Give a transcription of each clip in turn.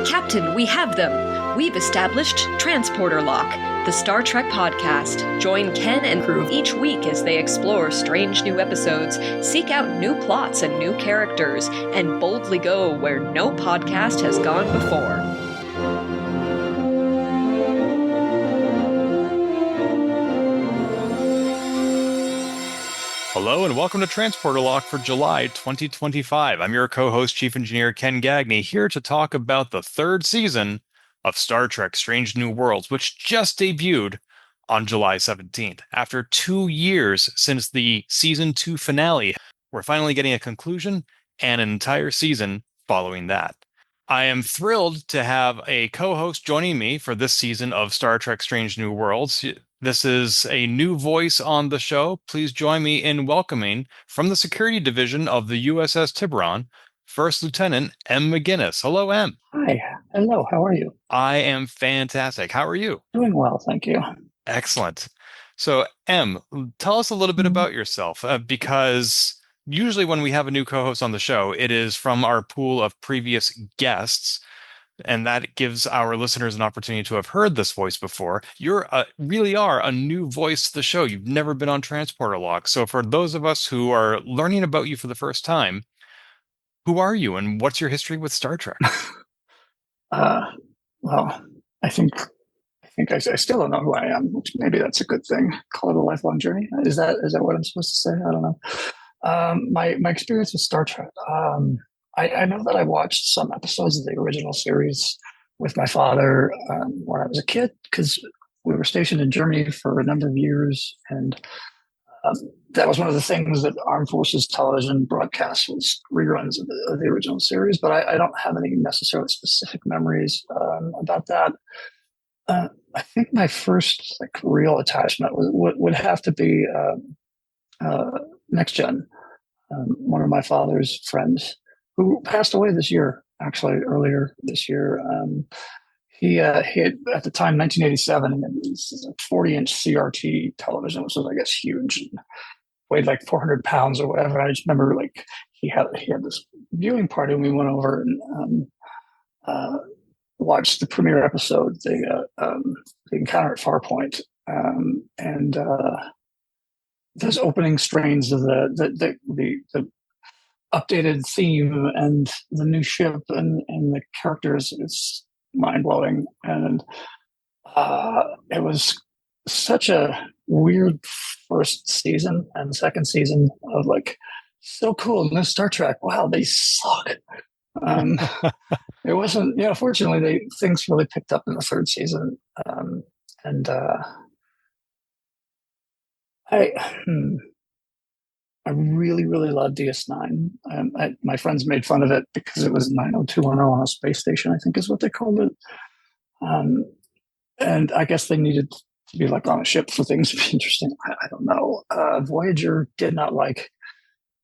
Captain, we have them. We've established Transporter Lock, the Star Trek podcast. Join Ken and crew each week as they explore strange new episodes, seek out new plots and new characters, and boldly go where no podcast has gone before. Hello and welcome to Transporter Lock for July 2025. I'm your co-host, Chief Engineer Ken Gagney, here to talk about the third season of Star Trek Strange New Worlds, which just debuted on July 17th. After 2 years since the Season 2 finale, we're finally getting a conclusion and an entire season following that. I am thrilled to have a co-host joining me for this season of Star Trek Strange New Worlds. This is a new voice on the show. Please join me in welcoming, from the Security Division of the USS Tiburon, First Lieutenant M. McGinnis. Hello, M. Hi. Hello. How are you? I am fantastic. How are you? Doing well, thank you. Excellent. So, M, tell us a little bit about yourself, because usually when we have a new co-host on the show, it is from our pool of previous guests, and that gives our listeners an opportunity to have heard this voice before. You really are a new voice to the show. You've never been on Transporter Lock. So for those of us who are learning about you for the first time, who are you and what's your history with Star Trek? Well, I think I still don't know who I am, which maybe that's a good thing. Call it a lifelong journey. Is that what I'm supposed to say? I don't know. My experience with Star Trek. I know that I watched some episodes of the original series with my father when I was a kid, because we were stationed in Germany for a number of years, and that was one of the things that Armed Forces television broadcast was reruns of the original series. But I don't have any necessarily specific memories about that. I think my first real attachment would have to be Next Gen. One of my father's friends, who passed away this year, actually earlier this year. He had, at the time, 1987, and it was a 40-inch CRT television, which was, I guess, huge, and weighed like 400 pounds or whatever. I just remember he had this viewing party, and we went over and watched the premiere episode, the Encounter at Farpoint, and those opening strains of the updated theme and the new ship and the characters. It's mind-blowing. And it was such a weird first season and second season of so cool, no Star Trek. Wow, they suck. It wasn't, fortunately things really picked up in the third season. I really, really love DS9. My friends made fun of it because it was 90210 on a space station, I think is what they called it. And I guess they needed to be on a ship for things to be interesting. I don't know. Voyager did not like.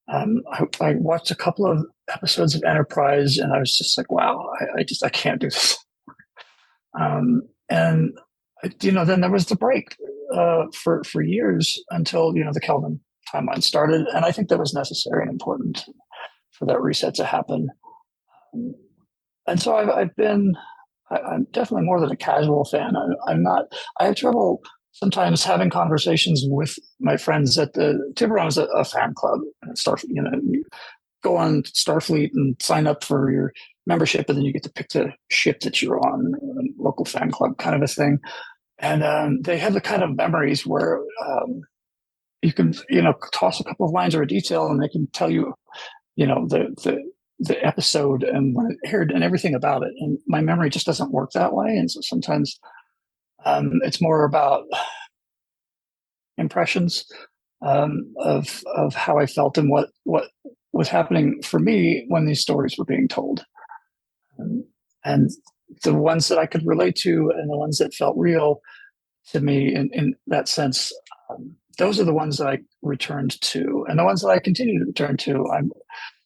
I watched a couple of episodes of Enterprise, and I was just like, wow, I can't do this. And then there was the break for years until the Kelvin timeline started, and I think that was necessary and important for that reset to happen. And so I'm definitely more than a casual fan. I'm not. I have trouble sometimes having conversations with my friends at the Tiburon is a fan club, and Starfleet. You go on Starfleet and sign up for your membership, and then you get to pick the ship that you're on, a local fan club kind of a thing. And they have the kind of memories where you can, toss a couple of lines or a detail, and they can tell you, the episode and when it aired and everything about it. And my memory just doesn't work that way. And so sometimes it's more about impressions of how I felt and what was happening for me when these stories were being told. And the ones that I could relate to and the ones that felt real to me in that sense, those are the ones that I returned to, and the ones that I continue to return to. I'm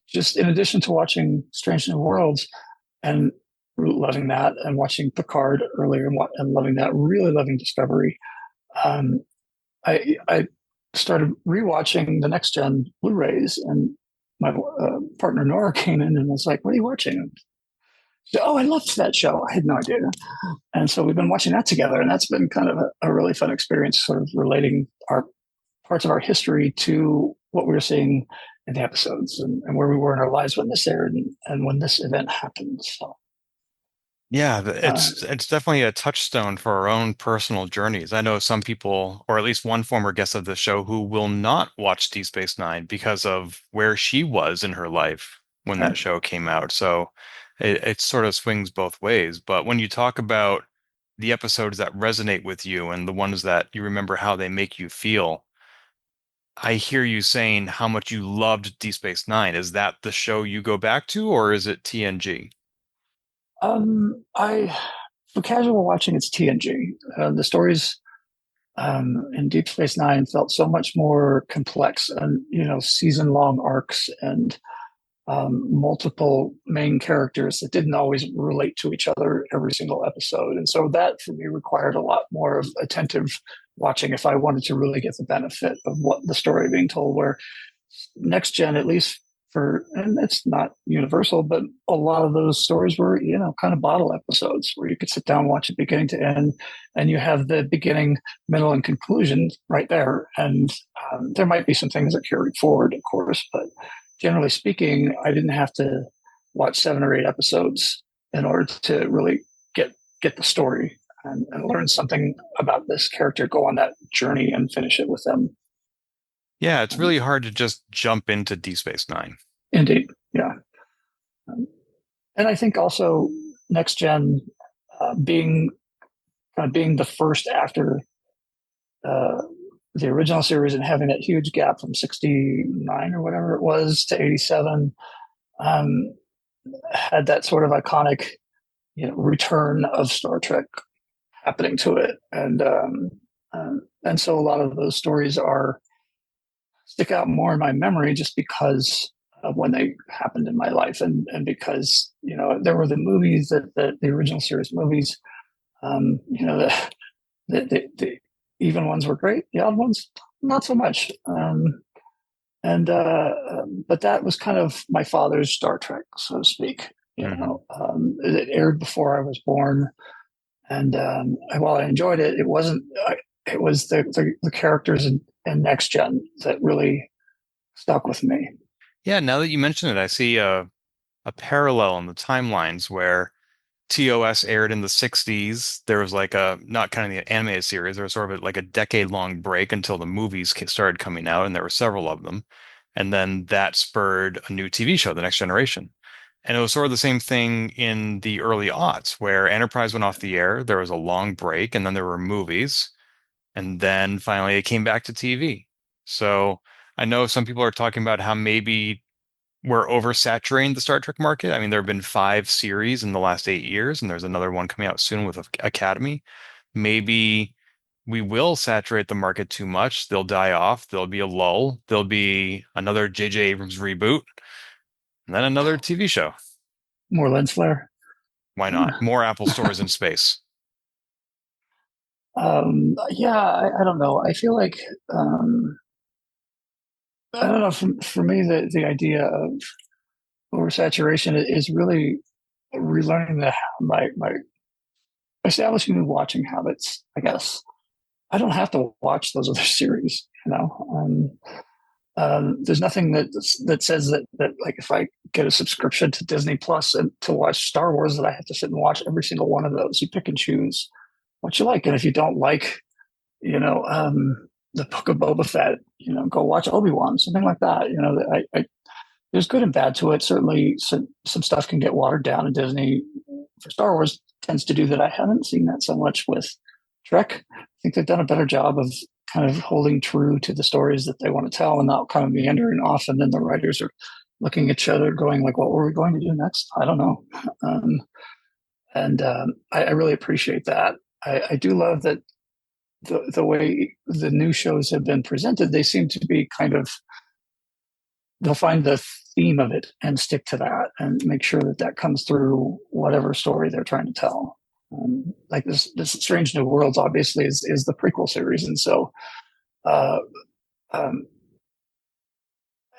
just, in addition to watching Strange New Worlds and loving that, and watching Picard earlier and loving that, really loving Discovery, I started rewatching the Next Gen Blu-rays, and my partner Nora came in and was like, "What are you watching?" So, oh, I loved that show. I had no idea. And so we've been watching that together, and that's been kind of a really fun experience, sort of relating our parts of our history to what we were seeing in the episodes and where we were in our lives when this aired and when this event happened. So, Yeah, uh, it's definitely a touchstone for our own personal journeys. I know some people, or at least one former guest of the show, who will not watch Deep Space Nine because of where she was in her life when that right. show came out. So it sort of swings both ways. But when you talk about the episodes that resonate with you and the ones that you remember how they make you feel, I hear you saying how much you loved Deep Space Nine. Is that the show you go back to, or is it TNG? I for casual watching, it's TNG. The stories in Deep Space Nine felt so much more complex, and season long arcs and multiple main characters that didn't always relate to each other every single episode. And so that for me required a lot more of attentive watching if I wanted to really get the benefit of what the story being told. Where next gen, at least and it's not universal, but a lot of those stories were, kind of bottle episodes where you could sit down, watch it beginning to end, and you have the beginning, middle, and conclusion right there. And there might be some things that carried forward, of course, but generally speaking, I didn't have to watch 7 or 8 episodes in order to really get the story and learn something about this character, go on that journey, and finish it with them. Yeah, it's really hard to just jump into Deep Space Nine. Indeed, yeah. And I think also next gen being being the first after uh, the original series and having that huge gap from 69 or whatever it was to 87 um, had that sort of iconic return of Star Trek happening to it, and so a lot of those stories are stick out more in my memory just because of when they happened in my life, and because there were the movies that the original series movies, the even ones were great, the odd ones not so much. And But that was kind of my father's Star Trek, so to speak. Hmm. It aired before I was born, and while I enjoyed it, it wasn't. It was the characters in Next Gen that really stuck with me. Yeah, now that you mention it, I see a parallel in the timelines where TOS aired in the 60s. There was like a, not kind of the animated series, there was sort of like a decade-long break until the movies started coming out, and there were several of them. And then that spurred a new TV show, The Next Generation. And it was sort of the same thing in the early aughts, where Enterprise went off the air, there was a long break, and then there were movies, and then finally it came back to TV. So I know some people are talking about how maybe we're oversaturating the Star Trek market. I mean, there have been 5 series in the last 8 years, and there's another one coming out soon with Academy. Maybe we will saturate the market too much. They'll die off. There'll be a lull. There'll be another J.J. Abrams reboot, and then another TV show. More lens flare. Why not? More Apple stores in space. Yeah, I don't know. I feel like I don't know. For me, the idea of oversaturation is really relearning my establishing new watching habits. I guess I don't have to watch those other series. There's nothing that says that like if I get a subscription to Disney Plus and to watch Star Wars that I have to sit and watch every single one of those. You pick and choose what you like, and if you don't like, the Book of Boba Fett, go watch Obi-Wan, something like that. There's good and bad to it. Certainly, some stuff can get watered down, and Disney for Star Wars tends to do that. I haven't seen that so much with Trek. I think they've done a better job of kind of holding true to the stories that they want to tell and not kind of meandering off. And then the writers are looking at each other, going like, "What were we going to do next? I don't know." I really appreciate that. I do love that the way the new shows have been presented. They seem to be kind of they'll find the theme of it and stick to that and make sure that comes through whatever story they're trying to tell. Like this Strange New Worlds obviously is the prequel series, and so uh,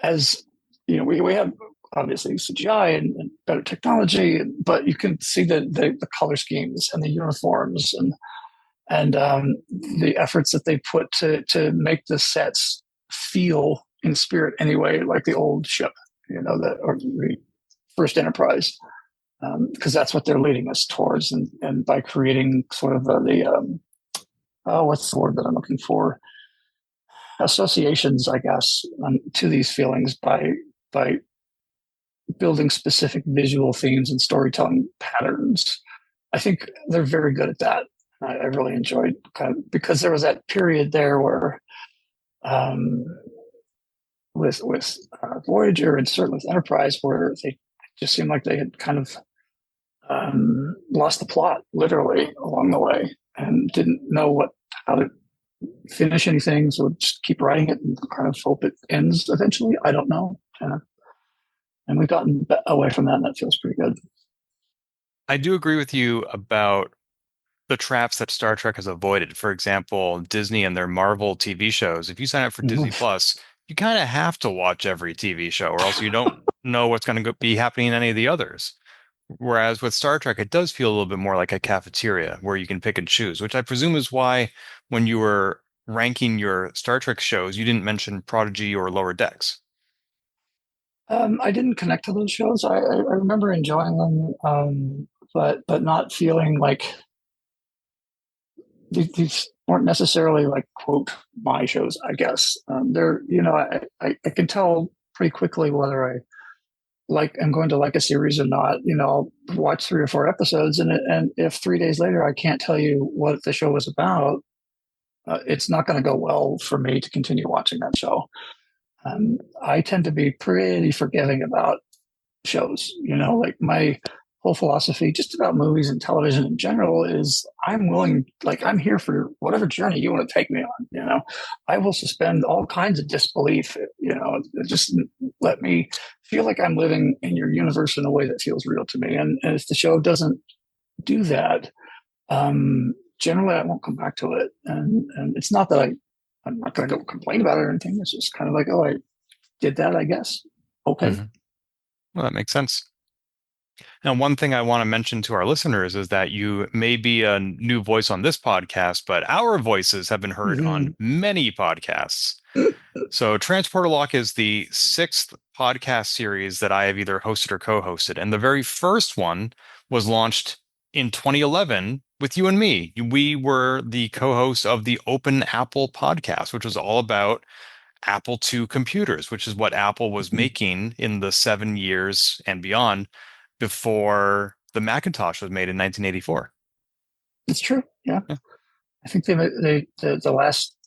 as we have obviously CGI and better technology, but you can see the color schemes and the uniforms and the efforts that they put to make the sets feel in spirit anyway, like the old ship, or the first Enterprise, because that's what they're leading us towards, and by creating sort of what's the word that I'm looking for? Associations, I guess, to these feelings by building specific visual themes and storytelling patterns. I think they're very good at that. I really enjoyed because there was that period there where, with Voyager and certainly with Enterprise, where they just seemed like they had kind of lost the plot literally along the way and didn't know how to finish anything, so just keep writing it and kind of hope it ends eventually. I don't know, and we've gotten away from that, and that feels pretty good. I do agree with you about the traps that Star Trek has avoided. For example, Disney and their Marvel TV shows. If you sign up for Disney Plus, you kind of have to watch every TV show, or else you don't know what's going to be happening in any of the others. Whereas with Star Trek, it does feel a little bit more like a cafeteria where you can pick and choose, which I presume is why when you were ranking your Star Trek shows, you didn't mention Prodigy or Lower Decks. I didn't connect to those shows. I remember enjoying them, but not feeling like these weren't necessarily like quote my shows. I guess they're I can tell pretty quickly whether I'm going to like a series or not. I'll watch 3 or 4 episodes, and if 3 days later I can't tell you what the show was about, it's not going to go well for me to continue watching that show. I tend to be pretty forgiving about shows. Like my whole philosophy just about movies and television in general is I'm here for whatever journey you want to take me on. I will suspend all kinds of disbelief, just let me feel like I'm living in your universe in a way that feels real to me. And if the show doesn't do that, generally I won't come back to it. And it's not that I'm not going to go complain about it or anything. It's just kind of like, oh, I did that, I guess. Okay. Mm-hmm. Well, that makes sense. Now, one thing I want to mention to our listeners is that you may be a new voice on this podcast, but our voices have been heard on many podcasts. So Transporter Lock is the 6th podcast series that I have either hosted or co-hosted. And the very first one was launched in 2011 with you and me. We were the co-hosts of the Open Apple podcast, which was all about Apple II computers, which is what Apple was making in the 7 years and beyond before the Macintosh was made in 1984. It's true. Yeah. I think the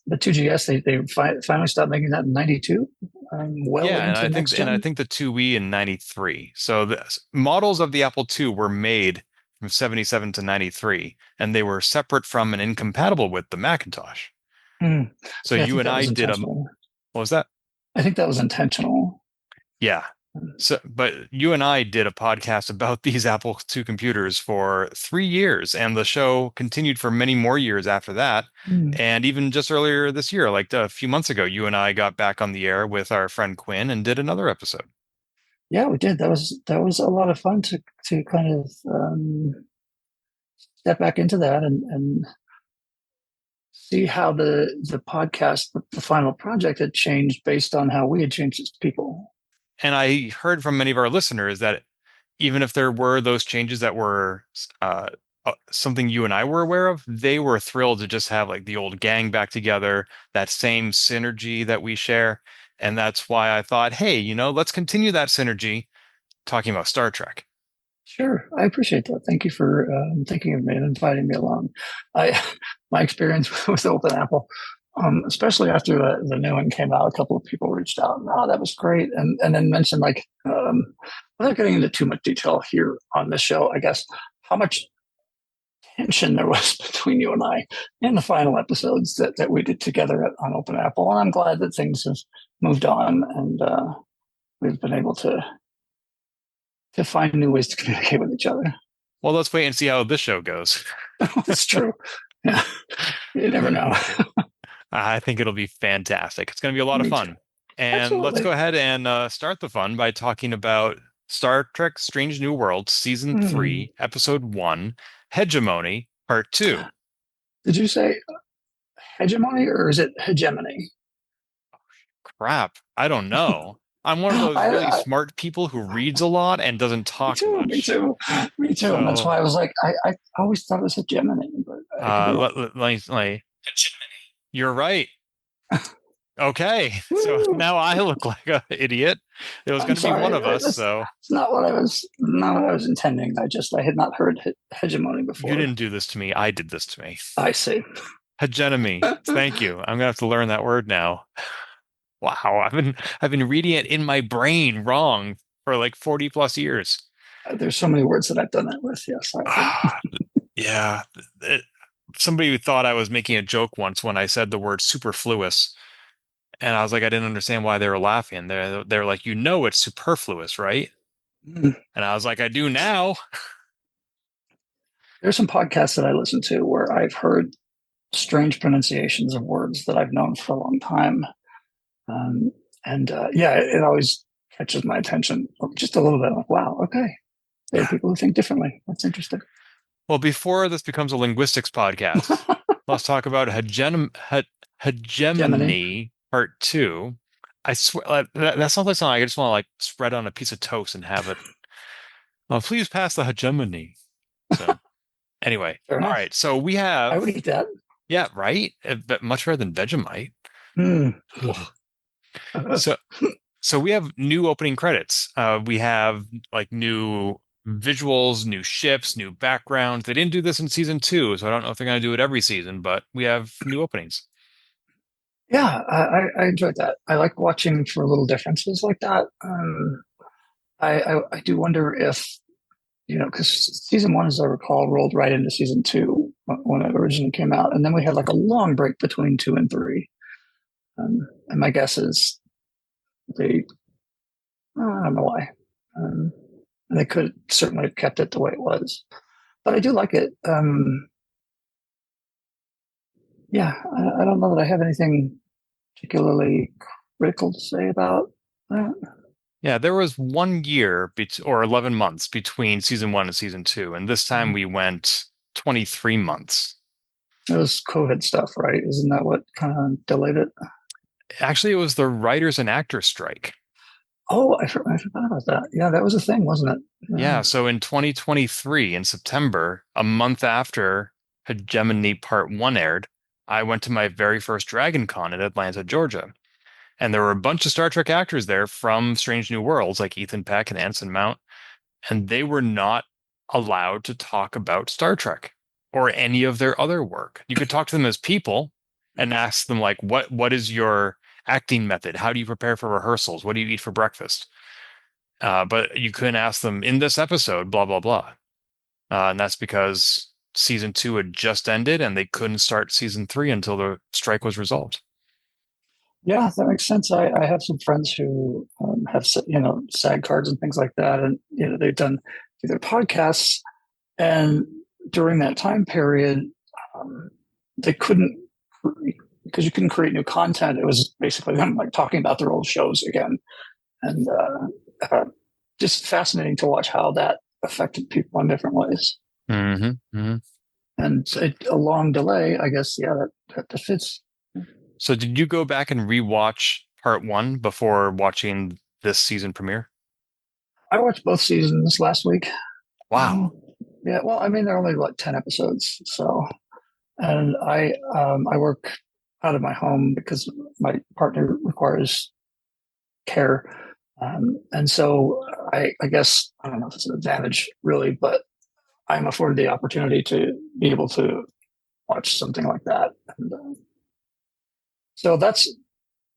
2GS they finally stopped making that in 92. And I think the 2E in 93. So the models of the Apple II were made from 77 to 93, and they were separate from and incompatible with the Macintosh. So you and I did what was that? I think that was intentional. Yeah. So, but you and I did a podcast about these Apple II computers for 3 years, and the show continued for many more years after that. And even just earlier this year, like a few months ago, you and I got back on the air with our friend Quinn and did another episode. Yeah, we did. That was a lot of fun to kind of step back into that and see how the podcast, the final project, had changed based on how we had changed as people. And I heard from many of our listeners that even if there were those changes that were something you and I were aware of, they were thrilled to just have like the old gang back together, that same synergy that we share. And that's why I thought, hey, let's continue that synergy talking about Star Trek. Sure. I appreciate that. Thank you for thinking of me and inviting me along. My experience with Open Apple, especially after the new one came out, a couple of people reached out and, that was great. And then mentioned without getting into too much detail here on this show, I guess, how much tension there was between you and I in the final episodes that we did together on Open Apple. And I'm glad that things have moved on and we've been able to find new ways to communicate with each other. Well, let's wait and see how this show goes. That's true. Yeah. You never know. I think it'll be fantastic. It's going to be a lot of fun. And Absolutely. Let's go ahead and start the fun by talking about Star Trek Strange New Worlds, Season 3, Episode 1, Hegemony, Part 2. Did you say hegemony or is it hegemony? Crap, I don't know. I'm one of those really smart people who reads a lot and doesn't talk much. Me too. So, And that's why I was like, I always thought it was hegemony, but you're right. Okay, so now I look like an idiot. It was going to be one of us, so it's not what I was intending. I had not heard hegemony before. You didn't do this to me. I did this to me. I see. Hegemony. Thank you. I'm gonna have to learn that word now. Wow, I've been reading it in my brain wrong for like 40 plus years. There's so many words that I've done that with. Yes. Yeah. Somebody thought I was making a joke once when I said the word superfluous. And I was like, I didn't understand why they were laughing. They're like, it's superfluous, right? And I was like, I do now. There's some podcasts that I listen to where I've heard strange pronunciations of words that I've known for a long time. It always catches my attention just a little bit. Like, wow, okay. There are people who think differently. That's interesting. Well, before this becomes a linguistics podcast, let's talk about hegemony part 2. I swear that sounds like something I just want to like spread on a piece of toast and have it. Oh, please pass the hegemony. So anyway, all right. So we have. I would eat that. Yeah, right. But much better than Vegemite. So we have new opening credits. We have like new visuals, new ships, new backgrounds. They didn't do this in season 2, so I don't know if they're going to do it every season, but we have new openings. Yeah, I enjoyed that. I like watching for little differences like that. I do wonder if, because season 1, as I recall, rolled right into season 2 when it originally came out. And then we had like a long break between 2 and 3. And my guess is I don't know why. They could certainly have kept it the way it was. But I do like it. I don't know that I have anything particularly critical to say about that. Yeah, there was 1 year or 11 months between season 1 and season 2, and this time we went 23 months. It was COVID stuff, right? Isn't that what kind of delayed it? Actually, it was the writers and actors strike. Oh, I forgot about that. Yeah, that was a thing, wasn't it? Yeah, so in 2023, in September, a month after Hegemony Part 1 aired, I went to my very first Dragon Con in Atlanta, Georgia. And there were a bunch of Star Trek actors there from Strange New Worlds, like Ethan Peck and Anson Mount, and they were not allowed to talk about Star Trek or any of their other work. You could talk to them as people and ask them, like, what is your acting method? How do you prepare for rehearsals? What do you eat for breakfast? But you couldn't ask them in this episode, blah, blah, blah. And that's because season 2 had just ended and they couldn't start season 3 until the strike was resolved. Yeah, that makes sense. I have some friends who have, SAG cards and things like that. And, they've done either podcasts, and during that time period, they couldn't, because you couldn't create new content. It was basically them like talking about their old shows again. And just fascinating to watch how that affected people in different ways. Mm-hmm. Mm-hmm. And a long delay, I guess, that fits. So did you go back and rewatch part 1 before watching this season premiere? I watched both seasons last week. Wow. Yeah, well, I mean, there are only like 10 episodes. So, and I work out of my home because my partner requires care. And so I guess, I don't know if it's an advantage really, but I'm afforded the opportunity to be able to watch something like that. And, so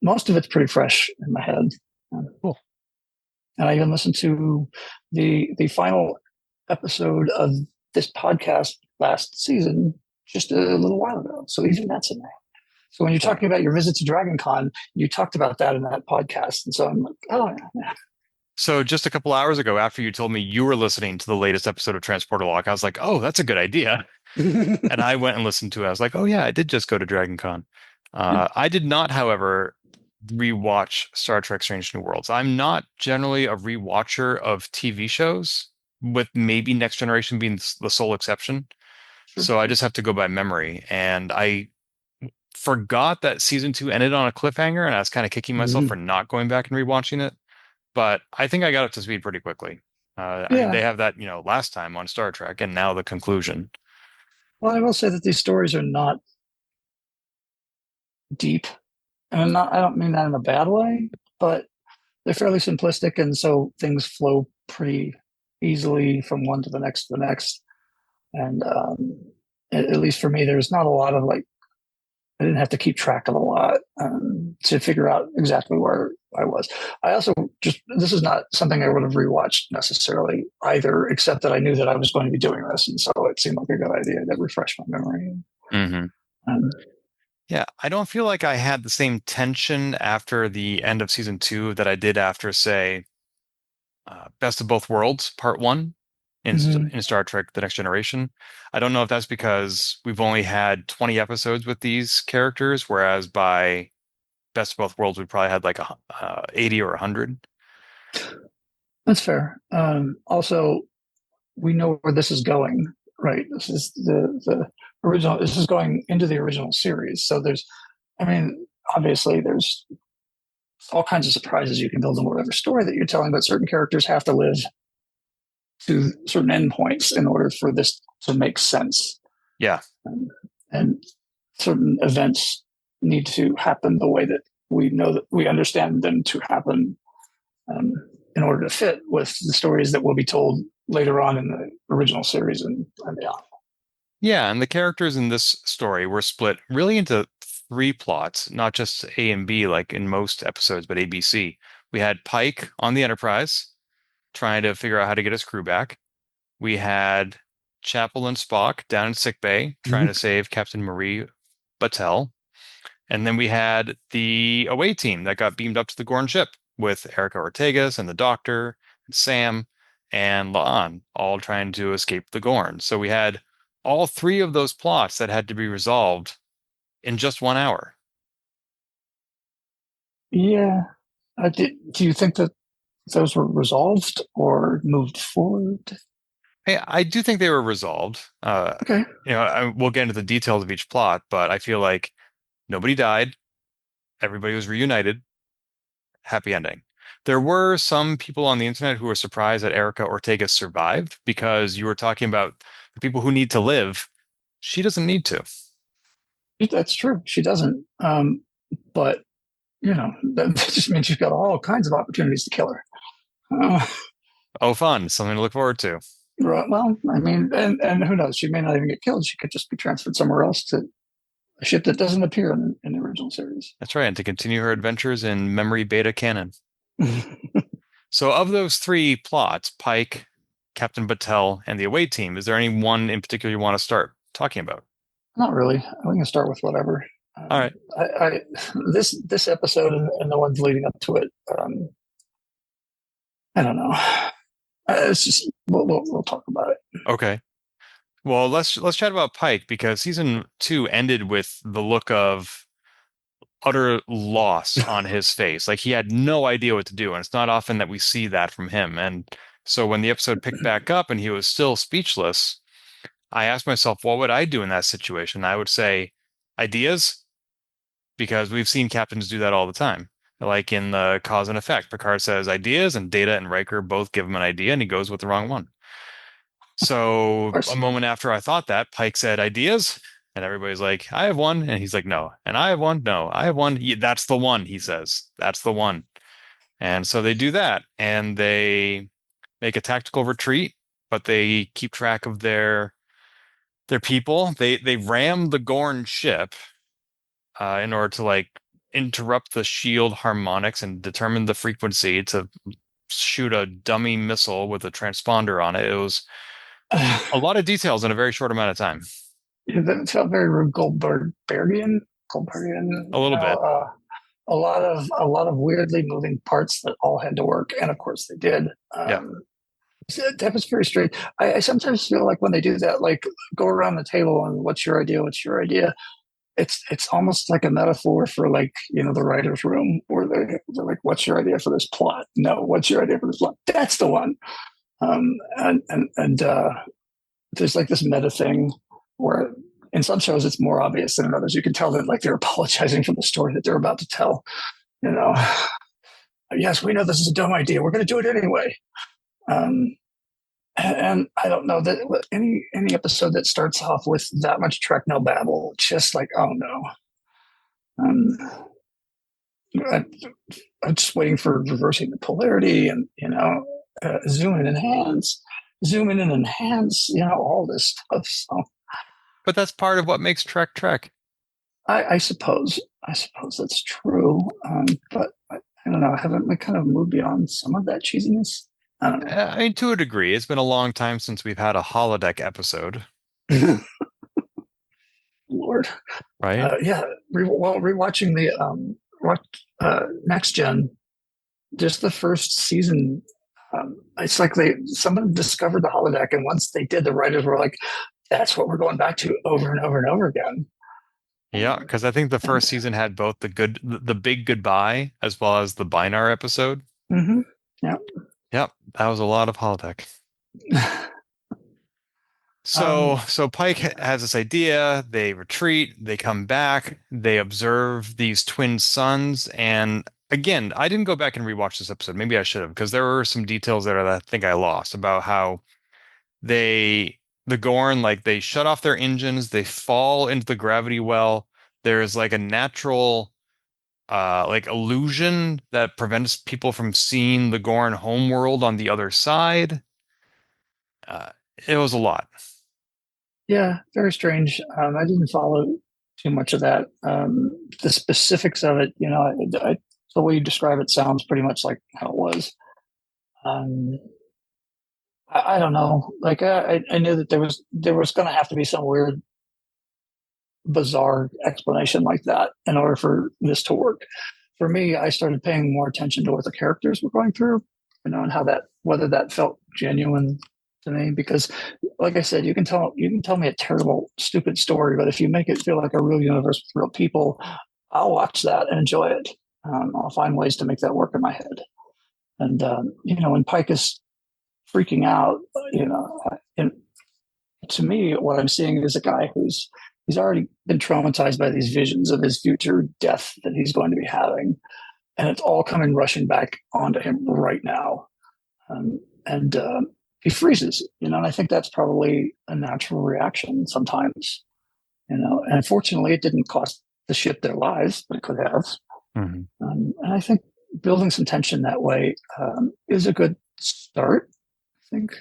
most of it's pretty fresh in my head. Cool. And I even listened to the final episode of this podcast last season just a little while ago. So even that's in there. So when you're talking about your visit to Dragon Con, you talked about that in that podcast. And so I'm like, oh, yeah. So just a couple hours ago, after you told me you were listening to the latest episode of Transporter Lock, I was like, oh, that's a good idea. And I went and listened to it. I was like, oh, yeah, I did just go to Dragon Con. I did not, however, rewatch Star Trek Strange New Worlds. I'm not generally a rewatcher of TV shows, with maybe Next Generation being the sole exception. Sure. So I just have to go by memory. And I forgot that season 2 ended on a cliffhanger, and I was kind of kicking myself for not going back and rewatching it. But I think I got up to speed pretty quickly. I mean, Yeah. they have that, last time on Star Trek, and now the conclusion. Well, I will say that these stories are not deep, and I don't mean that in a bad way, but they're fairly simplistic, and so things flow pretty easily from one to the next to the next. And at least for me, there's not a lot of like I didn't have to keep track of a lot to figure out exactly where I was. I also this is not something I would have rewatched necessarily either, except that I knew that I was going to be doing this, and so it seemed like a good idea to refresh my memory. Mm-hmm. Um, Yeah, I don't feel like I had the same tension after the end of season 2 that I did after, say, Best of Both Worlds, Part 1 mhm. in Star Trek The Next Generation. I don't know if that's because we've only had 20 episodes with these characters, whereas by Best of Both Worlds, we probably had like 80 or 100. That's fair. Also, we know where this is going, right? This is the original. This is going into the original series. So I mean, obviously, there's all kinds of surprises you can build in whatever story that you're telling, but certain characters have to live to certain endpoints in order for this to make sense. Yeah. And certain events need to happen the way that we know that we understand them to happen in order to fit with the stories that will be told later on in the original series and beyond. Yeah, and the characters in this story were split really into 3 plots, not just A and B like in most episodes, but ABC. We had Pike on the Enterprise trying to figure out how to get his crew back. We had Chapel and Spock down in sickbay trying to save Captain Marie Battelle. And then we had the away team that got beamed up to the Gorn ship with Erica Ortegas and the Doctor, and Sam, and La'an all trying to escape the Gorn. So we had all 3 of those plots that had to be resolved in just 1 hour. Yeah. Do you think that those were resolved or moved forward? Hey, I do think they were resolved. Okay. We'll get into the details of each plot, but I feel like nobody died. Everybody was reunited. Happy ending. There were some people on the internet who were surprised that Erica Ortega survived because you were talking about the people who need to live. She doesn't need to. That's true. She doesn't. But, that just means you've got all kinds of opportunities to kill her. Oh, fun. Something to look forward to. Right. Well, I mean, and who knows? She may not even get killed. She could just be transferred somewhere else to a ship that doesn't appear in the original series. That's right. And to continue her adventures in memory beta canon. So of those 3 plots, Pike, Captain Battelle, and the away team, is there any one in particular you want to start talking about? Not really. We can start with whatever. All right. This episode and the ones leading up to it. I don't know. It's just we'll talk about it. Okay. Well, let's chat about Pike because season 2 ended with the look of utter loss on his face. Like he had no idea what to do, and it's not often that we see that from him. And so when the episode picked back up and he was still speechless, I asked myself, what would I do in that situation? I would say ideas, because we've seen captains do that all the time. Like in the Cause and Effect, Picard says ideas, and Data and Riker both give him an idea, and he goes with the wrong one. So a moment after I thought that, Pike said ideas, and everybody's like, I have one. And he's like, no. And I have one. No, I have one. Yeah, that's the one, he says. That's the one. And so they do that, and they make a tactical retreat, but they keep track of their people. They ram the Gorn ship in order to like interrupt the shield harmonics and determine the frequency to shoot a dummy missile with a transponder on it. It was a lot of details in a very short amount of time. That felt very Goldbergian. Goldbergian. A little bit. A lot of weirdly moving parts that all had to work, and of course they did. Yeah. That was very strange. I sometimes feel like when they do that, like go around the table and what's your idea? What's your idea? it's almost like a metaphor for like, the writer's room, where they're like, what's your idea for this plot? No, what's your idea for this plot? That's the one. And there's like this meta thing where in some shows it's more obvious than in others. You can tell that like they're apologizing for the story that they're about to tell. You know, yes, we know this is a dumb idea. We're going to do it anyway. And I don't know that any episode that starts off with that much Trek no babble, just like, oh no. I, I'm just waiting for reversing the polarity and zoom in and enhance, all this stuff. So, But that's part of what makes Trek Trek. I suppose that's true. But I don't know. Haven't we kind of moved beyond some of that cheesiness? I don't know. I mean, to a degree, it's been a long time since we've had a holodeck episode, Lord, right? yeah. Rewatching the Next Gen, just the first season. It's like someone discovered the holodeck, and once they did, the writers were like, "That's what we're going back to over and over and over again." Yeah, because I think the first season had both the big goodbye as well as the Binar episode. Mm-hmm. Yeah. Yep, that was a lot of holodeck. So Pike has this idea. They retreat. They come back. They observe these twin suns. And again, I didn't go back and rewatch this episode. Maybe I should have, because there were some details there that I think I lost about how the Gorn, like they shut off their engines. They fall into the gravity well. There's like a natural like illusion that prevents people from seeing the Gorn homeworld on the other side. Uh, it was a lot. Yeah, very strange. I didn't follow too much of that. The specifics of it, the way you describe it sounds pretty much like how it was. Um, I don't know. Like I knew that there was going to have to be some weird, bizarre explanation like that in order for this to work. For me, I started paying more attention to what the characters were going through, and how whether that felt genuine to me. Because, like I said, you can tell me a terrible, stupid story, but if you make it feel like a real universe with real people, I'll watch that and enjoy it. I'll find ways to make that work in my head. And when Pike is freaking out, and to me, what I'm seeing is a guy he's already been traumatized by these visions of his future death that he's going to be having, and it's all coming rushing back onto him right now. And he freezes, and I think that's probably a natural reaction sometimes, and unfortunately it didn't cost the ship their lives, but it could have. Mm-hmm. And I think building some tension that way is a good start. I think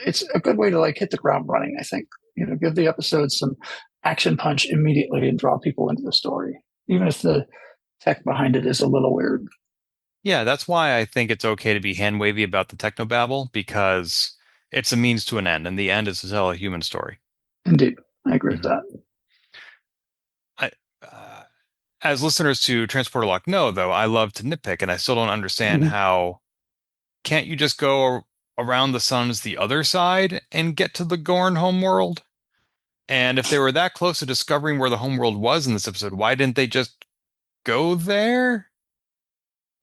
it's a good way to like hit the ground running. I think, give the episode some action punch immediately and draw people into the story, even if the tech behind it is a little weird. Yeah, that's why I think it's okay to be hand wavy about the technobabble, because it's a means to an end, and the end is to tell a human story. Indeed, I agree with Mhm. that. As listeners to Transporter Lock know, though, I love to nitpick, and I still don't understand Mhm. how can't you just go around the sun's the other side and get to the Gorn homeworld? And if they were that close to discovering where the homeworld was in this episode, why didn't they just go there?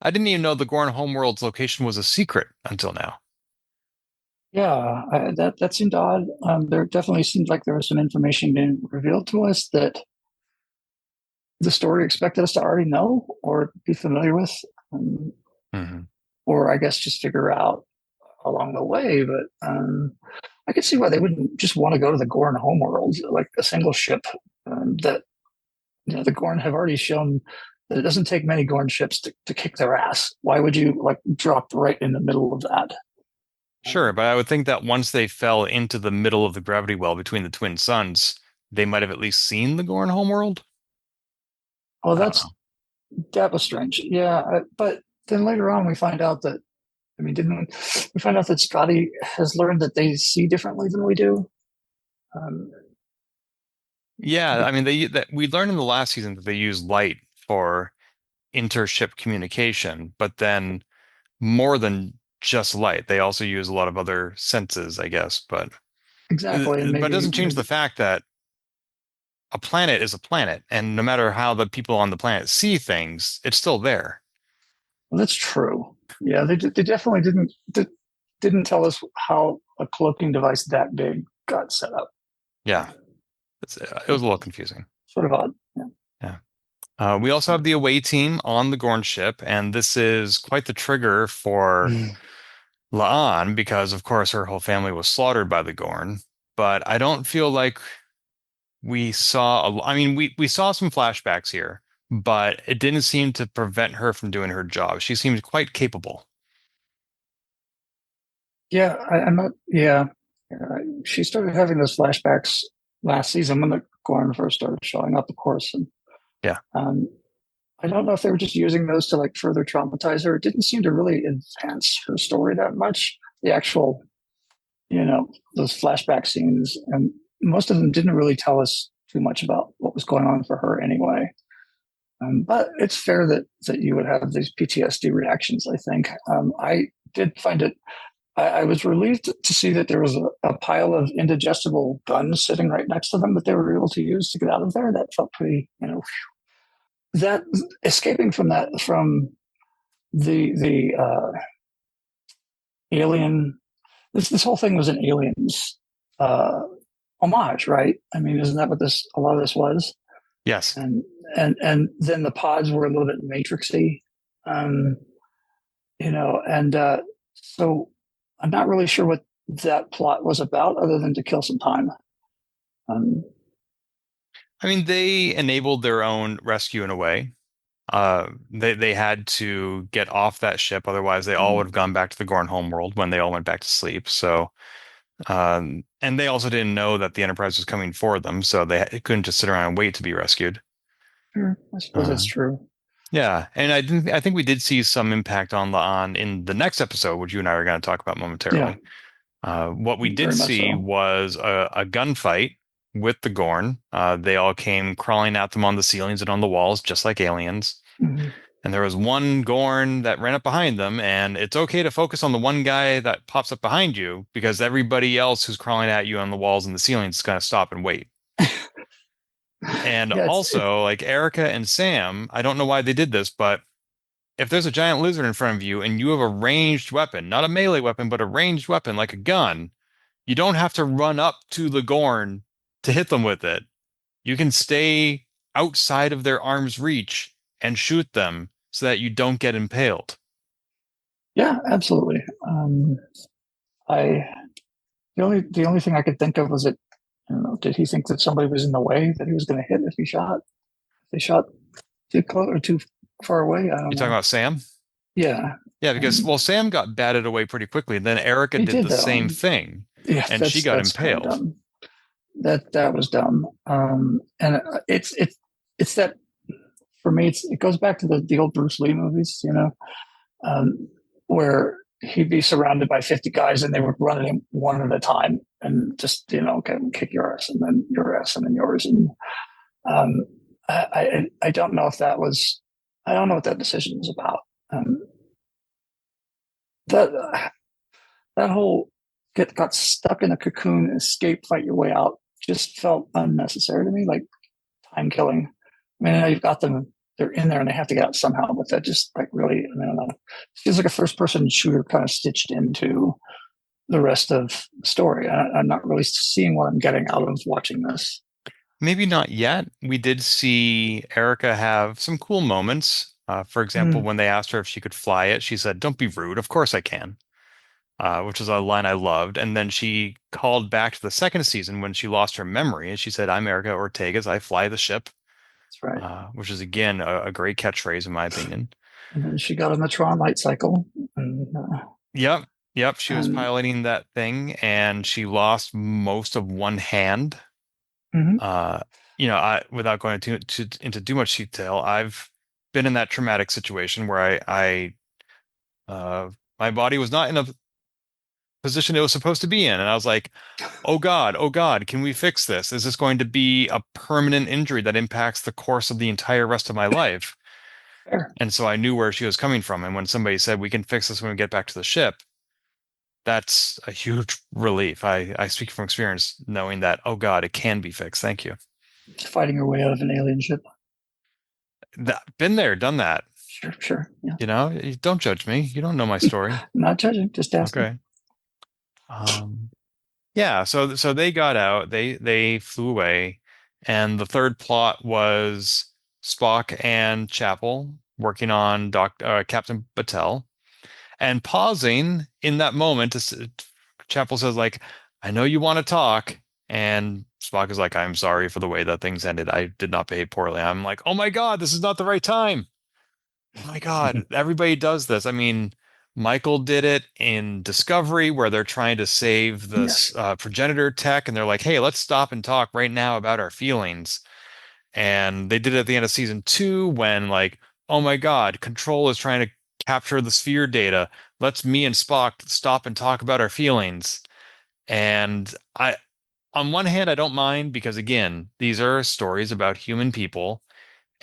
I didn't even know the Gorn homeworld's location was a secret until now. Yeah, that seemed odd. There definitely seemed like there was some information being revealed to us that the story expected us to already know or be familiar with, Mm-hmm. or I guess just figure out along the way. But I could see why they wouldn't just want to go to the Gorn homeworld, like a single ship. That the Gorn have already shown that it doesn't take many Gorn ships to kick their ass. Why would you like drop right in the middle of that? Sure, but I would think that once they fell into the middle of the gravity well between the twin suns, they might have at least seen the Gorn homeworld. Well, I don't know. that was strange. Yeah, but then later on we find out that didn't we find out that Scotty has learned that they see differently than we do? Um, Yeah, I mean, we learned in the last season that they use light for intership communication, but then more than just light, they also use a lot of other senses, I guess. But exactly, and it maybe doesn't change the fact that a planet is a planet, and no matter how the people on the planet see things, it's still there. Well, that's true. Yeah, they definitely didn't tell us how a cloaking device that big got set up. Yeah, it was a little confusing. Sort of odd. Yeah. Yeah. We also have the away team on the Gorn ship, and this is quite the trigger for La'an because, of course, her whole family was slaughtered by the Gorn. But I don't feel like we saw, I mean, we saw some flashbacks here, but it didn't seem to prevent her from doing her job. She seemed quite capable. Yeah, I'm not. Yeah, she started having those flashbacks last season when the Gorn first started showing up, of course. And Yeah. I don't know if they were just using those to like further traumatize her. It didn't seem to really advance her story that much. The actual, those flashback scenes, and most of them didn't really tell us too much about what was going on for her anyway. But it's fair that you would have these PTSD reactions. I think I did find it. I was relieved to see that there was a pile of indigestible guns sitting right next to them that they were able to use to get out of there. That felt pretty, that escaping from the alien. This whole thing was an aliens homage, right? I mean, isn't that what a lot of this was? Yes. And then the pods were a little bit matrixy, so I'm not really sure what that plot was about, other than to kill some time. I mean, they enabled their own rescue in a way. They had to get off that ship, otherwise they all would have gone back to the Gorn homeworld when they all went back to sleep. So, and they also didn't know that the Enterprise was coming for them, so they couldn't just sit around and wait to be rescued. Sure, I suppose that's true. Yeah, and I think we did see some impact on La'an in the next episode, which you and I are going to talk about momentarily. What we did see was a gunfight with the Gorn. They all came crawling at them on the ceilings and on the walls, just like aliens. Mm-hmm. And there was one Gorn that ran up behind them, and it's okay to focus on the one guy that pops up behind you because everybody else who's crawling at you on the walls and the ceilings is going to stop and wait. And also, like Erica and Sam, I don't know why they did this, but if there's a giant lizard in front of you and you have a ranged weapon, not a melee weapon, but a ranged weapon like a gun, you don't have to run up to the Gorn to hit them with it. You can stay outside of their arm's reach and shoot them so that you don't get impaled. Yeah, absolutely. The only thing I could think of was that, I don't know, did he think that somebody was in the way that he was going to hit if they shot too close or too far away? I don't know. You talking about Sam? Yeah. Yeah, because Sam got batted away pretty quickly, and then Erica did the same thing, and she got impaled. Kind of that was dumb. And it's that, for me, it goes back to the old Bruce Lee movies, where he'd be surrounded by 50 guys and they would run at him one at a time and just, okay, kick your ass and then your ass and then yours. And I don't know if I don't know what that decision was about. That whole got stuck in a cocoon, escape, fight your way out just felt unnecessary to me, like time killing. I mean, I know you've got them, they're in there and they have to get out somehow, but that just like really, I don't know. It feels like a first person shooter kind of stitched into the rest of the story. I'm not really seeing what I'm getting out of watching this. Maybe not yet. We did see Erica have some cool moments. For example, when they asked her if she could fly it, she said, "Don't be rude. Of course I can." Which was a line I loved. And then she called back to the second season when she lost her memory, and she said, "I'm Erica Ortegas. I fly the ship." That's right. Which is, again, a great catchphrase, in my opinion. And then she got on the Tron light cycle. And, Yep. She was piloting that thing, and she lost most of one hand. Mm-hmm. Without going into too much detail, I've been in that traumatic situation where my body was not in a position it was supposed to be in. And I was like, oh God, can we fix this? Is this going to be a permanent injury that impacts the course of the entire rest of my life? Fair. And so I knew where she was coming from. And when somebody said, we can fix this when we get back to the ship, that's a huge relief. I speak from experience knowing that, oh God, it can be fixed. Thank you. fighting her way out of an alien ship. Been there, done that. Sure. Yeah. Don't judge me. You don't know my story. Not judging, just asking. Okay. Yeah, so they got out, they flew away, and the third plot was Spock and Chapel working on Captain Batel, and pausing in that moment. Chapel says, like, "I know you want to talk," and Spock is like, "I'm sorry for the way that things ended. I did not behave poorly." I'm like, "Oh my God, this is not the right time." Oh my God, everybody does this. I mean, Michael did it in Discovery, where they're trying to save this Yes. progenitor tech, and they're like, "Hey, let's stop and talk right now about our feelings." And they did it at the end of season 2 when, like, "Oh my God, Control is trying to capture the sphere data. Let's me and Spock stop and talk about our feelings." And on one hand, I don't mind because, again, these are stories about human people.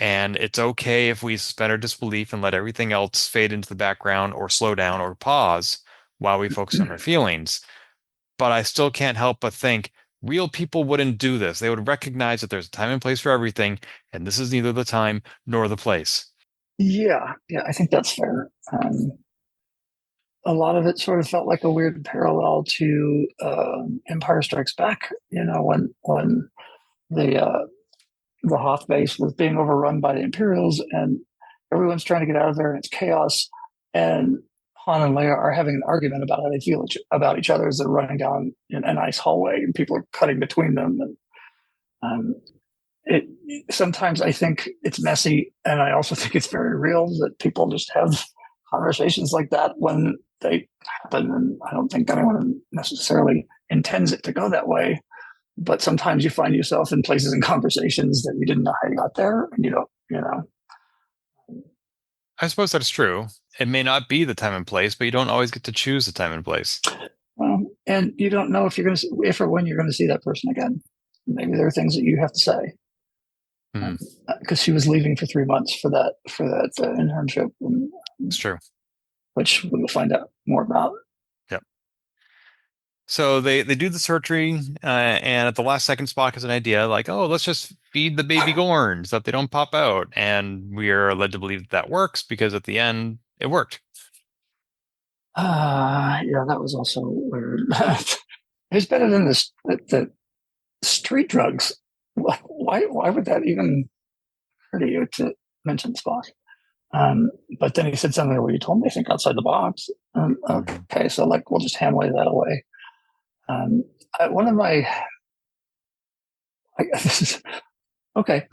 And it's okay if we suspend our disbelief and let everything else fade into the background or slow down or pause while we focus on our feelings. But I still can't help but think real people wouldn't do this. They would recognize that there's a time and place for everything, and this is neither the time nor the place. Yeah, I think that's fair. A lot of it sort of felt like a weird parallel to Empire Strikes Back. When the Hoth base was being overrun by the Imperials, and everyone's trying to get out of there, and it's chaos. And Han and Leia are having an argument about how they feel about each other as they're running down an ice hallway, and people are cutting between them. And um, it sometimes I think it's messy, and I also think it's very real that people just have conversations like that when they happen. And I don't think anyone necessarily intends it to go that way. But sometimes you find yourself in places and conversations that you didn't know how you got there, and you don't. I suppose that's true. It may not be the time and place, but you don't always get to choose the time and place. And you don't know if you're going to, if or when you're going to see that person again. Maybe there are things that you have to say Hmm. because she was leaving for 3 months for that internship, It's true. which we'll find out more about. Yep. So they do the surgery, and at the last second, Spock has an idea, like, "Oh, let's just feed the baby Gorn so that they don't pop out." And we are led to believe that works because at the end, it worked. Yeah, that was also weird. It's better than the street drugs. Why would that even occur to you to mention Spock? But then he said something where you told me to think outside the box. Okay, so like we'll just handwave that away. One of my this is okay.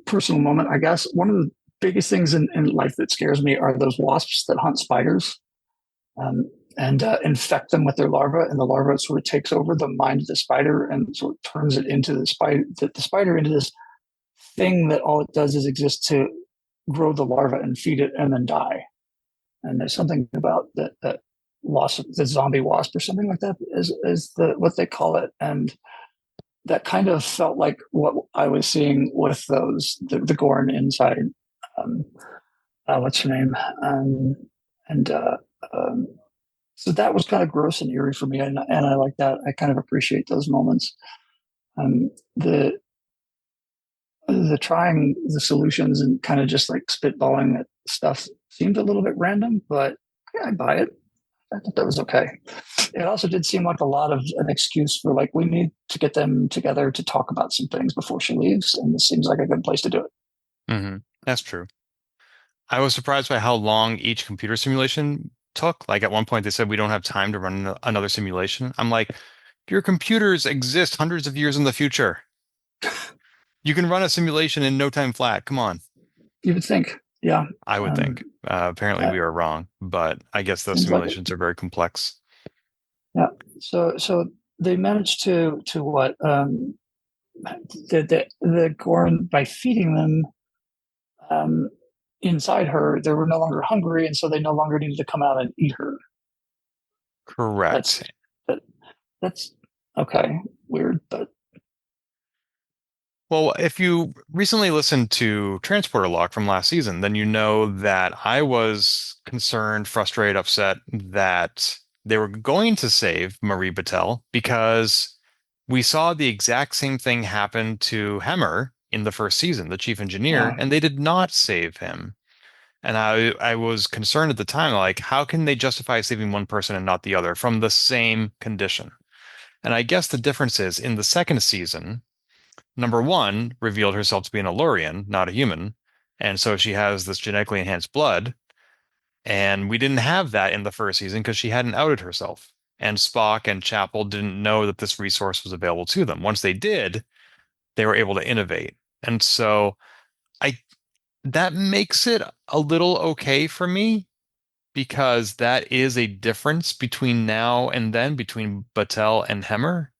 Personal moment, I guess. One of the biggest things in life that scares me are those wasps that hunt spiders and infect them with their larva, and the larva sort of takes over the mind of the spider and sort of turns it into the spider into this thing that all it does is exist to grow the larva and feed it and then die. And there's something about that wasp, the zombie wasp or something like that is what they call it. And that kind of felt like what I was seeing with the Gorn inside. Um, what's her name? And so that was kind of gross and eerie for me, and I like that. I kind of appreciate those moments. The trying the solutions and kind of just like spitballing that stuff seemed a little bit random, but yeah, I buy it. I thought that was okay. It also did seem like a lot of an excuse for like, we need to get them together to talk about some things before she leaves. And this seems like a good place to do it. Mm-hmm. That's true. I was surprised by how long each computer simulation took. Like at one point, they said we don't have time to run another simulation. I'm like, your computers exist hundreds of years in the future. You can run a simulation in no time flat. Come on. You would think, yeah. I would think. Apparently, we are wrong, but I guess those Seems like simulations are very complex. yeah. So they managed to what the Gorn, by feeding them inside her, they were no longer hungry, and so they no longer needed to come out and eat her. Correct. That's okay. Weird, but Well, if you recently listened to Transporter Lock from last season, then you know that I was concerned, frustrated, upset that they were going to save Marie Batel because we saw the exact same thing happen to Hemmer in the first season, the chief engineer, Yeah, and they did not save him. And I was concerned at the time, like, how can they justify saving one person and not the other from the same condition? And I guess the difference is in the second season, number one revealed herself to be an Elurian, not a human. And so she has this genetically enhanced blood. And we didn't have that in the first season because she hadn't outed herself. And Spock and Chapel didn't know that this resource was available to them. Once they did, they were able to innovate. And so I that makes it a little okay for me because that is a difference between now and then between Battelle and Hemmer.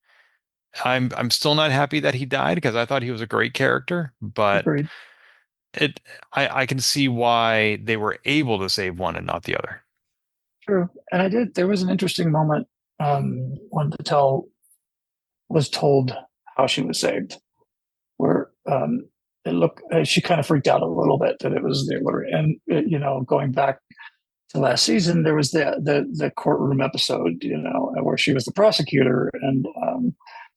I'm still not happy that he died because I thought he was a great character, but agreed. it I can see why they were able to save one and not the other. True. And I did. There was an interesting moment when Patel was told how she was saved, where it looked she kind of freaked out a little bit that it was the and going back to last season, there was the courtroom episode, where she was the prosecutor, and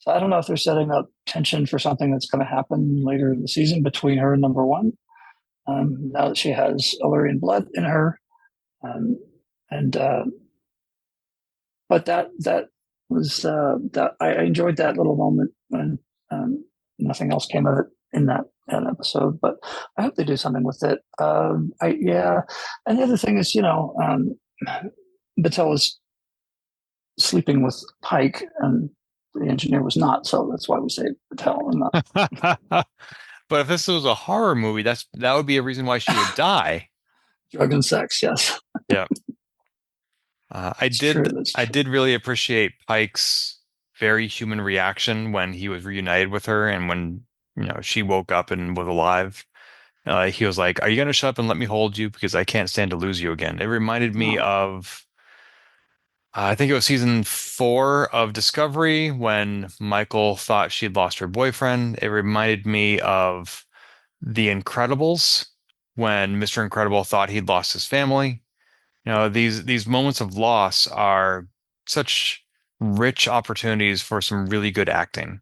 so I don't know if they're setting up tension for something that's going to happen later in the season between her and number one. Now that she has Illyrian blood in her, um, and but that was that I enjoyed that little moment when nothing else came of it in that episode. But I hope they do something with it. Yeah, and the other thing is, Battelle was sleeping with Pike, and the engineer was not. So that's why we say Battelle and not But if this was a horror movie, that would be a reason why she would die. drug and sex. Yes, Yeah. I it's true. did That's I true. did really appreciate Pike's very human reaction when he was reunited with her and when, she woke up and was alive. He was like, "Are you gonna shut up and let me hold you? Because I can't stand to lose you again." It reminded me Oh, of I think it was season 4 of Discovery when Michael thought she'd lost her boyfriend. It reminded me of The Incredibles when Mr. Incredible thought he'd lost his family. These moments of loss are such rich opportunities for some really good acting.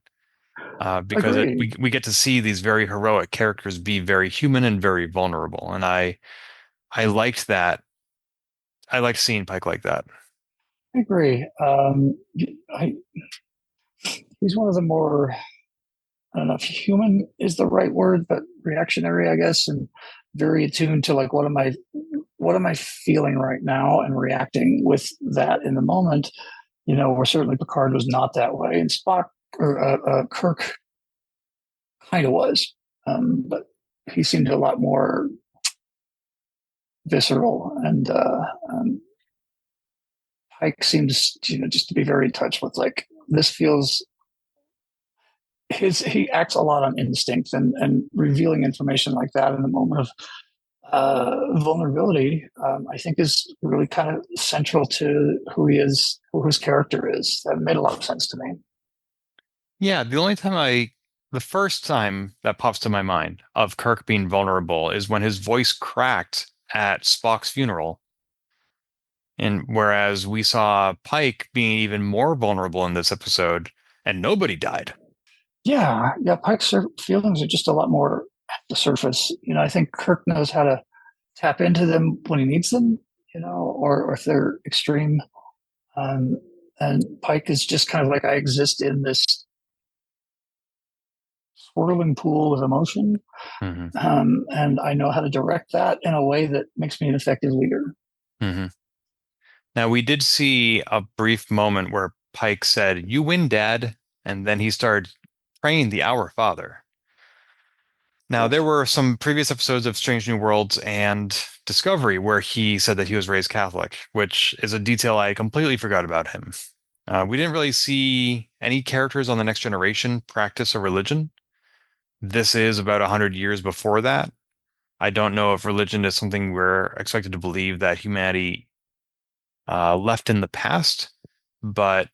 Because agree. we get to see these very heroic characters be very human and very vulnerable, and I liked that. I liked seeing Pike like that. I agree. I, he's one of the more, I don't know if human is the right word, but reactionary, I guess, and very attuned to like what am I feeling right now and reacting with that in the moment. Where certainly Picard was not that way, and Spock or Kirk kind of was, but he seemed a lot more visceral, and Pike seems just to be very in touch with like this feels he acts a lot on instinct, and revealing information like that in the moment of vulnerability, I think is really kind of central to who he is, who his character is. That made a lot of sense to me. Yeah, the first time that pops to my mind of Kirk being vulnerable is when his voice cracked at Spock's funeral. And whereas we saw Pike being even more vulnerable in this episode, and nobody died. Yeah. Pike's feelings are just a lot more at the surface. I think Kirk knows how to tap into them when he needs them. Or if they're extreme. Um, and Pike is just kind of like, I exist in this swirling pool of emotion. Hmm. And I know how to direct that in a way that makes me an effective leader. Hmm. Now, we did see a brief moment where Pike said, "You win, Dad," and then he started praying the Our Father. Now, there Yes. were some previous episodes of Strange New Worlds and Discovery where he said that he was raised Catholic, which is a detail I completely forgot about him. We didn't really see any characters on the Next Generation practice a religion. This is about 100 years before that. I don't know if religion is something we're expected to believe that humanity left in the past, but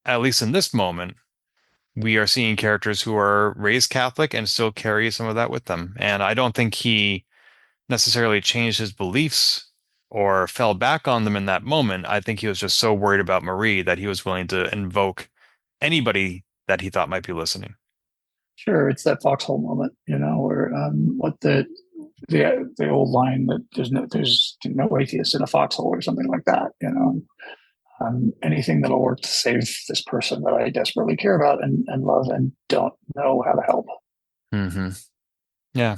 at least in this moment, we are seeing characters who are raised Catholic and still carry some of that with them. And I don't think he necessarily changed his beliefs or fell back on them in that moment. I think he was just so worried about Marie that he was willing to invoke anybody that he thought might be listening. Sure, it's that foxhole moment, where what the old line that there's no atheist in a foxhole or something like that. Anything that'll work to save this person that I desperately care about and love and don't know how to help. Mm-hmm. Yeah.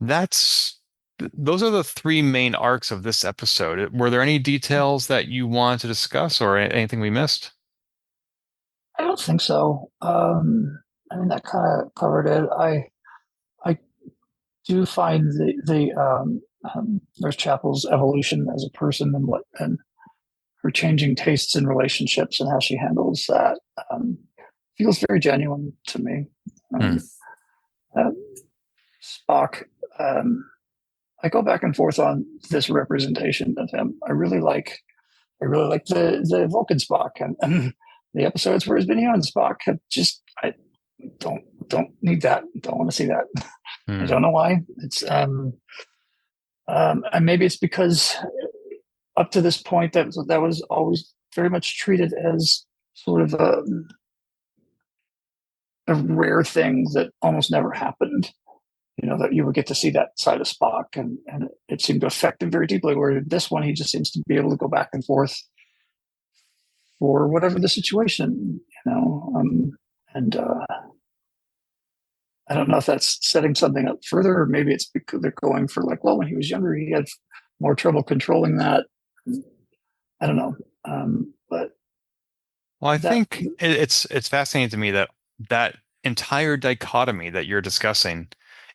Those are the three main arcs of this episode. Were there any details that you wanted to discuss or anything we missed? I don't think so. I mean, that kind of covered it. I do find Nurse Chapel's evolution as a person and her changing tastes in relationships and how she handles that feels very genuine to me. Uh, Spock, I go back and forth on this representation of him. I really like the Vulcan Spock and the episodes where he's been on Spock have just I don't need that. Don't want to see that. I don't know why. It's and maybe it's because up to this point that was always very much treated as sort of a rare thing that almost never happened. That you would get to see that side of Spock, and it seemed to affect him very deeply. Where this one, he just seems to be able to go back and forth for whatever the situation, and I don't know if that's setting something up further, or maybe it's because they're going for like, well, when he was younger, he had more trouble controlling that. I don't know, but well, I think it's fascinating to me that entire dichotomy that you're discussing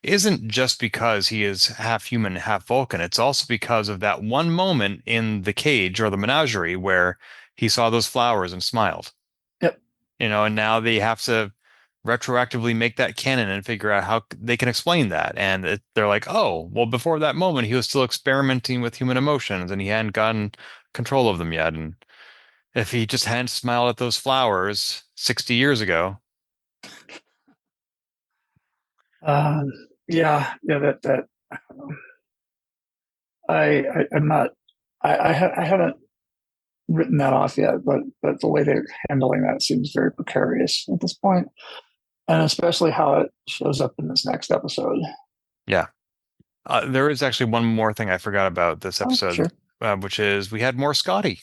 isn't just because he is half human, half Vulcan. It's also because of that one moment in the cage or the menagerie where he saw those flowers and smiled. Yep. And now they have to retroactively make that canon and figure out how they can explain that. And they're like, oh, well, before that moment, he was still experimenting with human emotions and he hadn't gotten control of them yet. And if he just hadn't smiled at those flowers 60 years ago. Yeah, that I'm not, I haven't written that off yet, but the way they're handling that seems very precarious at this point, and especially how it shows up in this next episode. Yeah. There is actually one more thing I forgot about this episode, sure. Which is we had more Scotty.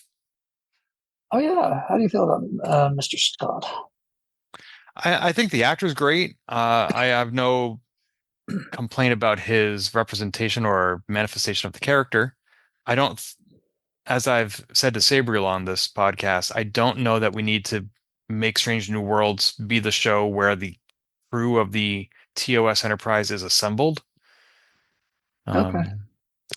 Oh yeah, how do you feel about Mr. Scott? I think the actor's great. I have no complaint about his representation or manifestation of the character. I don't, as I've said to Sabriel on this podcast, I don't know that we need to make Strange New Worlds be the show where the crew of the TOS Enterprise is assembled. Okay.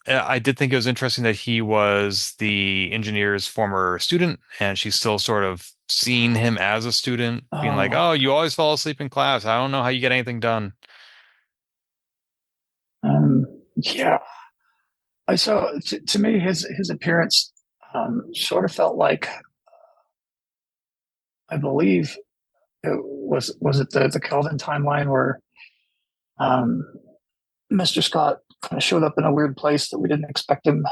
I did think it was interesting that he was the engineer's former student, and she's still sort of seeing him as a student, being like, "Oh, you always fall asleep in class. I don't know how you get anything done." Yeah. I saw. To me, his appearance sort of felt like, I believe it was it the Kelvin timeline where Mr. Scott kind of showed up in a weird place that we didn't expect him,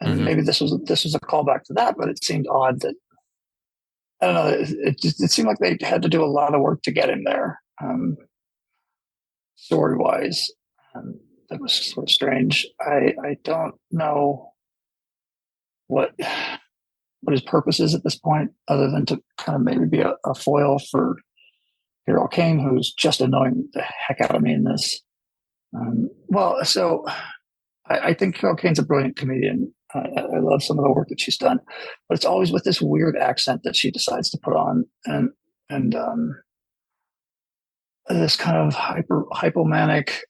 and maybe this was a callback to that, but it seemed odd that I don't know. It seemed like they had to do a lot of work to get him there, story wise. That was sort of strange. I don't know what his purpose is at this point, other than to kind of maybe be a foil for Carol Kane, who's just annoying the heck out of me in this. So I think Carol Kane's a brilliant comedian. I love some of the work that she's done, but it's always with this weird accent that she decides to put on, and this kind of hypomanic.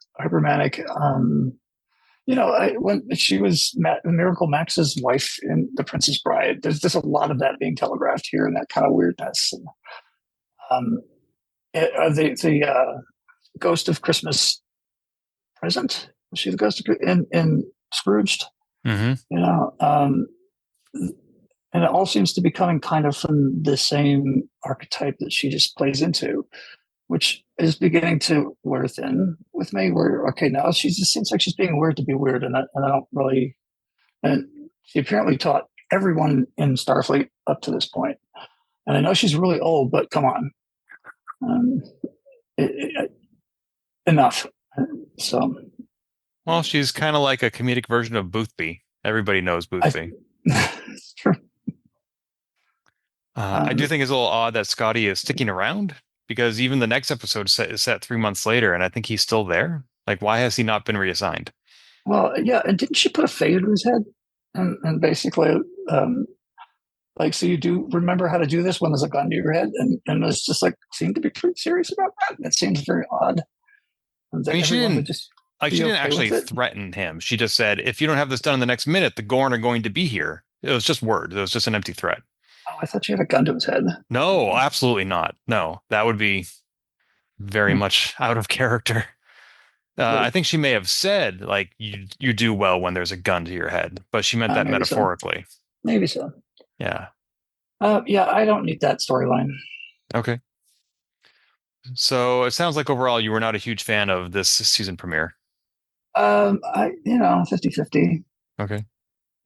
When she was Miracle Max's wife in The Princess Bride, there's a lot of that being telegraphed here, and that kind of weirdness. The Ghost of Christmas Present, was she the ghost of in Scrooged? And it all seems to be coming kind of from the same archetype that she just plays into, which is beginning to wear thin with me. Where okay, now she just seems like she's being weird to be weird, and I don't really. And she apparently taught everyone in Starfleet up to this point, And I know she's really old, but come on. Um, enough. So, Well, she's kind of like a comedic version of Boothby. Everybody knows Boothby. it's true. I do think it's a little odd that Scotty is sticking around because even the next episode is set 3 months later, and I think he's still there. Like, why has he not been reassigned? Well, yeah, and didn't she put a fade to his head? And basically, like, so you do remember how to do this when there's a gun to your head, and it's just like seemed to be pretty serious about that. It seems very odd I that mean, everyone would just she be didn't okay actually with it. threaten him. She just said, if you don't have this done in the next minute, the Gorn are going to be here. It was just words. It was just an empty threat. Oh, I thought she had a gun to his head. No, absolutely not. No, that would be very Hmm. much out of character. I think she may have said, like, you do well when there's a gun to your head, but she meant that Maybe so. metaphorically. Maybe so. Yeah. Yeah, I don't need that storyline. Okay. So it sounds like overall you were not a huge fan of this season premiere. 50-50. Okay.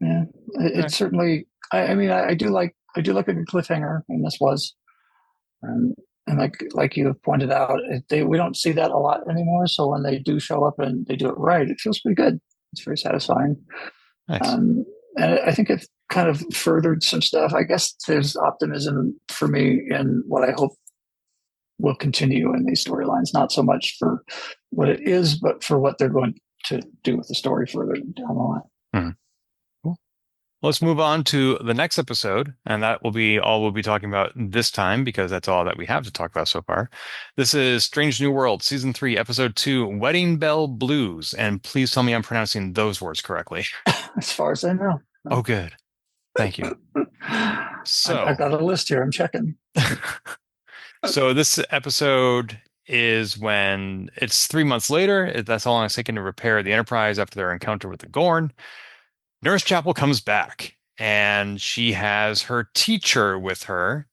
Yeah, Okay. it certainly. I mean, I do like a good cliffhanger, and this was, and like you have pointed out, we don't see that a lot anymore. So when they do show up and they do it right, it feels pretty good. It's very satisfying. Nice. Um, and I think it kind of furthered some stuff. I guess there's optimism for me in what I hope will continue in these storylines, not so much for what it is, but for what they're going to do with the story further down the line. Mhm. Cool. Let's move on to the next episode, and that will be all we'll be talking about this time because that's all that we have to talk about so far. This is Strange New World, Season 3, Episode 2, Wedding Bell Blues. And please tell me I'm pronouncing those words correctly. As far as I know. Oh, good. Thank you. I've got a list here. I'm checking. So this episode is when it's 3 months later. That's how long it's taken to repair the Enterprise after their encounter with the Gorn. Nurse Chapel comes back, and she has her teacher with her,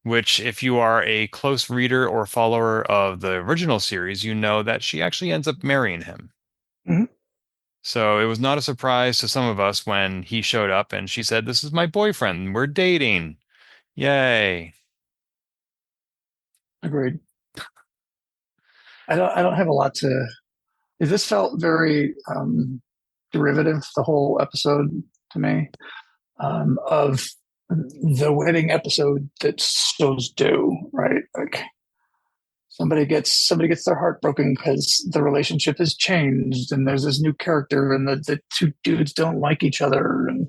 which, if you are a close reader or follower of the original series, you know that she actually ends up marrying him. Mhm. So it was not a surprise to some of us when he showed up and she said, "This is my boyfriend. We're dating." Yay. Agreed. I don't have a lot to. This felt very derivative, the whole episode to me, of the wedding episode that shows do, right? Like somebody gets their heart broken because the relationship has changed and there's this new character and the two dudes don't like each other, and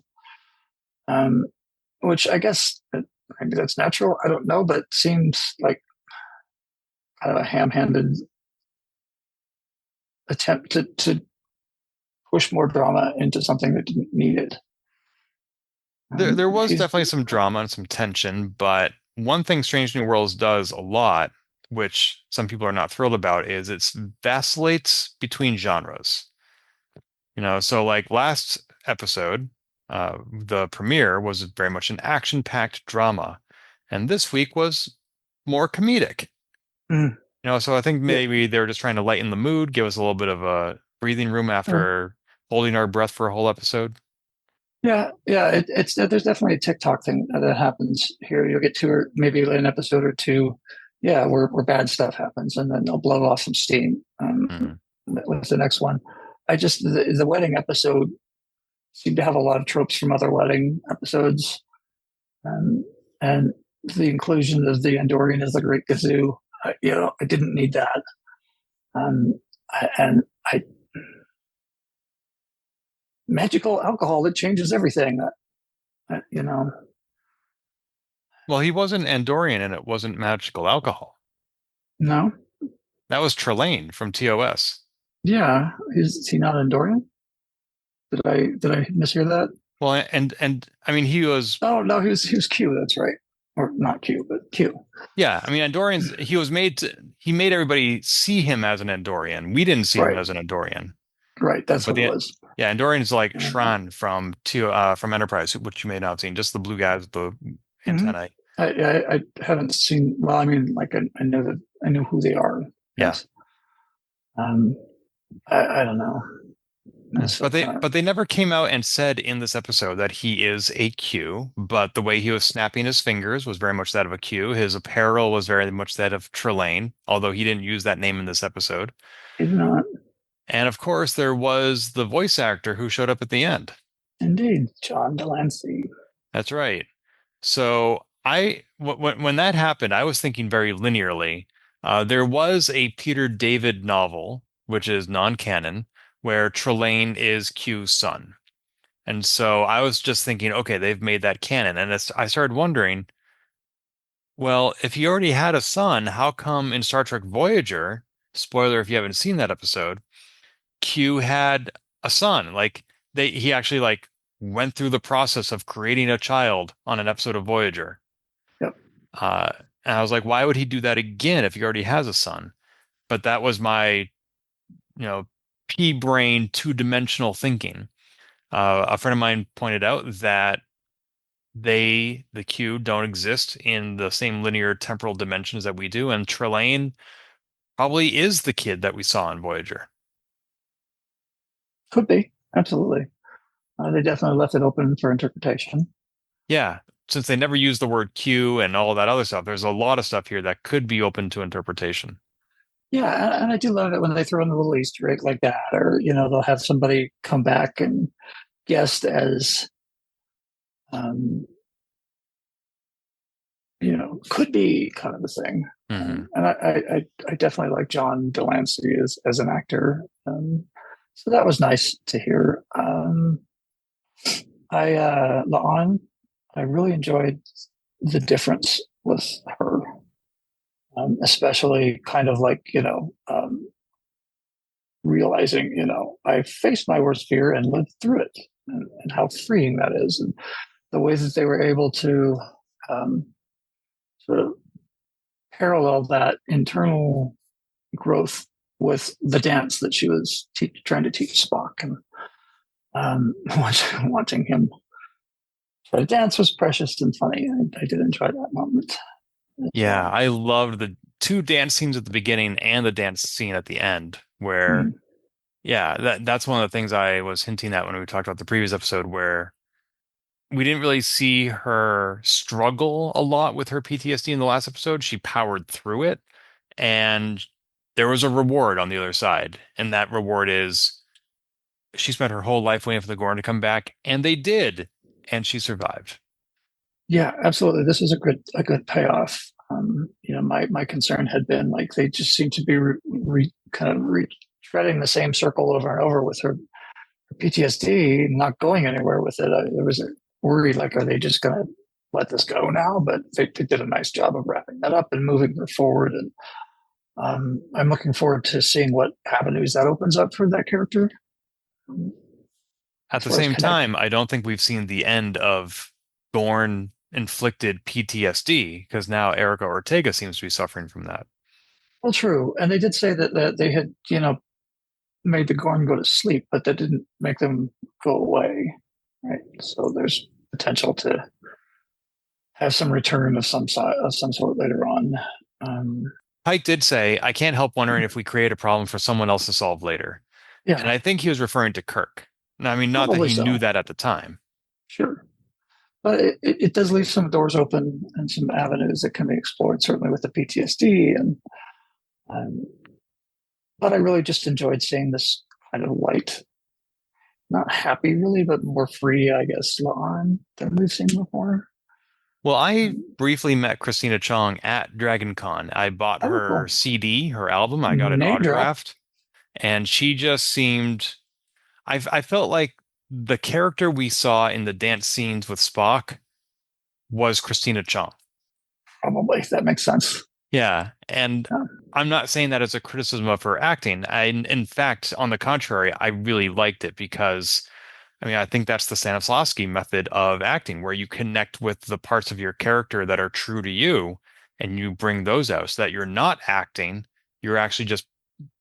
um, which I guess maybe that's natural. I don't know, but seems like kind of a ham-handed attempt to push more drama into something that didn't need it. There was definitely some drama and some tension, but one thing Strange New Worlds does a lot, which some people are not thrilled about, is it vacillates between genres. So like last episode, the premiere was very much an action-packed drama, and this week was more comedic. Mm. So I think Yeah. maybe they were just trying to lighten the mood, give us a little bit of a breathing room after holding our breath for a whole episode. Yeah, it's there's definitely a TikTok thing that happens here. You'll get two or maybe an episode or two, yeah, where bad stuff happens, and then they'll blow off some steam Mhm. with the next one. The wedding episode seemed to have a lot of tropes from other wedding episodes, and the inclusion of the Andorian as the Great Gazoo. I didn't need that, and I magical alcohol that changes everything. Well, he wasn't Andorian and it wasn't magical alcohol. No. That was Trelane from TOS. Yeah, is he not Andorian? Did I mishear that? Well, and I mean he was. Oh no, he was Q. That's right, or not Q, but Q. Yeah, I mean Andorians. He made everybody see him as an Andorian. We didn't see him Right, as an Andorian. right. That's But what it was. yeah, Andorian's like Shran from Enterprise, which you may not have seen, just the blue guys with the antennae. I haven't seen. Well, I mean, like I know that I know who they are. Yeah. Yes. I don't know. So, But they never came out and said in this episode that he is a Q, but the way he was snapping his fingers was very much that of a Q. His apparel was very much that of Trelane, although he didn't use that name in this episode. he did not. And of course, there was the voice actor who showed up at the end. Indeed, John Delancey. That's right. So when that happened, I was thinking very linearly. There was a Peter David novel, which is non-canon, where Trelane is Q's son. And so I was just thinking, okay, they've made that canon. And I started wondering, well, if he already had a son, how come in Star Trek Voyager, spoiler if you haven't seen that episode, Q had a son? Like he actually like went through the process of creating a child on an episode of Voyager. Yep. And I was like, why would he do that again if he already has a son? But that was my, pea brain two-dimensional thinking. A friend of mine pointed out that the Q, don't exist in the same linear temporal dimensions that we do, and Trelane probably is the kid that we saw in Voyager. Could be, absolutely. They definitely left it open for interpretation. Yeah, since they never used the word Q and all that other stuff, there's a lot of stuff here that could be open to interpretation. Yeah, and I do love it when they throw in a little Easter egg like that, or they'll have somebody come back and guest as, could be kind of a thing. Mm-hmm. And I definitely like John Delancey as an actor, so that was nice to hear. La'an, I really enjoyed the difference with her. Especially kind of like, realizing, I faced my worst fear and lived through it, and how freeing that is. And the way that they were able to sort of parallel that internal growth with the dance that she was trying to teach Spock, and watching him try to dance was precious and funny. I did enjoy that moment. Yeah, I loved the two dance scenes at the beginning and the dance scene at the end, where, that's one of the things I was hinting at when we talked about the previous episode, where we didn't really see her struggle a lot with her PTSD in the last episode. She powered through it, and there was a reward on the other side. And that reward is she spent her whole life waiting for the Gorn to come back, and they did, and she survived. Yeah, absolutely. This is a good payoff. My concern had been like they just seem to be treading the same circle over and over with her PTSD, not going anywhere with it. There was a worry like, are they just going to let this go now? But they did a nice job of wrapping that up and moving her forward. And I'm looking forward to seeing what avenues that opens up for that character. At the same time, I don't think we've seen the end of Gorn inflicted PTSD, because now Erica Ortega seems to be suffering from that. Well, true. And they did say that they had, made the Gorn go to sleep, but that didn't make them go away. Right. So there's potential to have some return of some sort later on. Pike did say, I can't help wondering if we create a problem for someone else to solve later. Yeah. And I think he was referring to Kirk. I mean, not Probably that he so. knew that at the time. Sure. But it does leave some doors open and some avenues that can be explored, certainly with the PTSD. But I really just enjoyed seeing this kind of light, not happy really, but more free, I guess, La'an than we've seen before. Well, I briefly met Christina Chong at DragonCon. I bought her CD, her album. I got it autographed. And she just seemed... I felt like the character we saw in the dance scenes with Spock was Christina Chong. Probably. That makes sense. Yeah. And I'm not saying that as a criticism of her acting. In fact, on the contrary, I really liked it because, I think that's the Stanislavski method of acting, where you connect with the parts of your character that are true to you and you bring those out so that you're not acting, you're actually just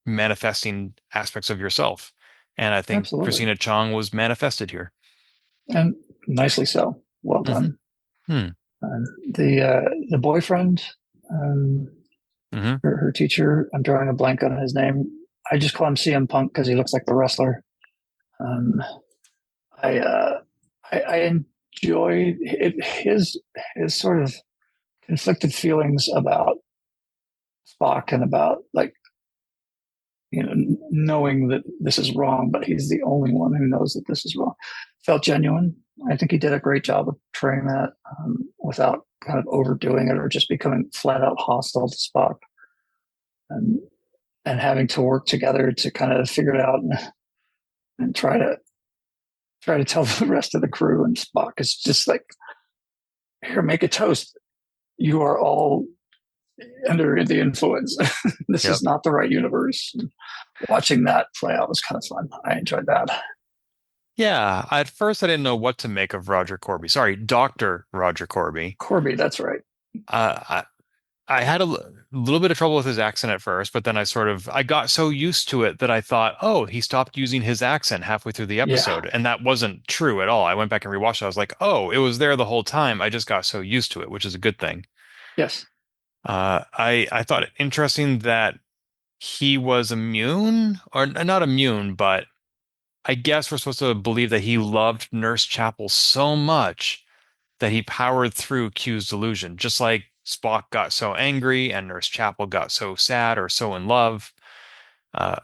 manifesting aspects of yourself. And I think Christina Chong was manifested here. And nicely so. Well done. Mm-hmm. The boyfriend, her teacher, I'm drawing a blank on his name. I just call him CM Punk because he looks like the wrestler. Um, I enjoyed his sort of conflicted feelings about Spock and about like knowing that this is wrong, but he's the only one who knows that this is wrong. Felt genuine. I think he did a great job of portraying that without kind of overdoing it or just becoming flat out hostile to Spock, and and having to work together to kind of figure it out and try to tell the rest of the crew. And Spock is just like, here, make a toast. You are all under the influence. This Yep. is not the right universe. Watching that play out was kind of fun. I enjoyed that. Yeah, at first I didn't know what to make of Roger Corby. Sorry, Dr. Roger Corby. Corby, that's right. Uh, I had a little bit of trouble with his accent at first, but then I got so used to it that I thought, oh, he stopped using his accent halfway through the Yeah. episode. And that wasn't true at all. I went back and rewatched it. I was like, oh, it was there the whole time. I just got so used to it, which is a good thing. Yes. I thought it interesting that he was immune, or not immune, but I guess we're supposed to believe that he loved Nurse Chapel so much that he powered through Q's delusion, just like Spock got so angry and Nurse Chapel got so sad or so in love. Uh,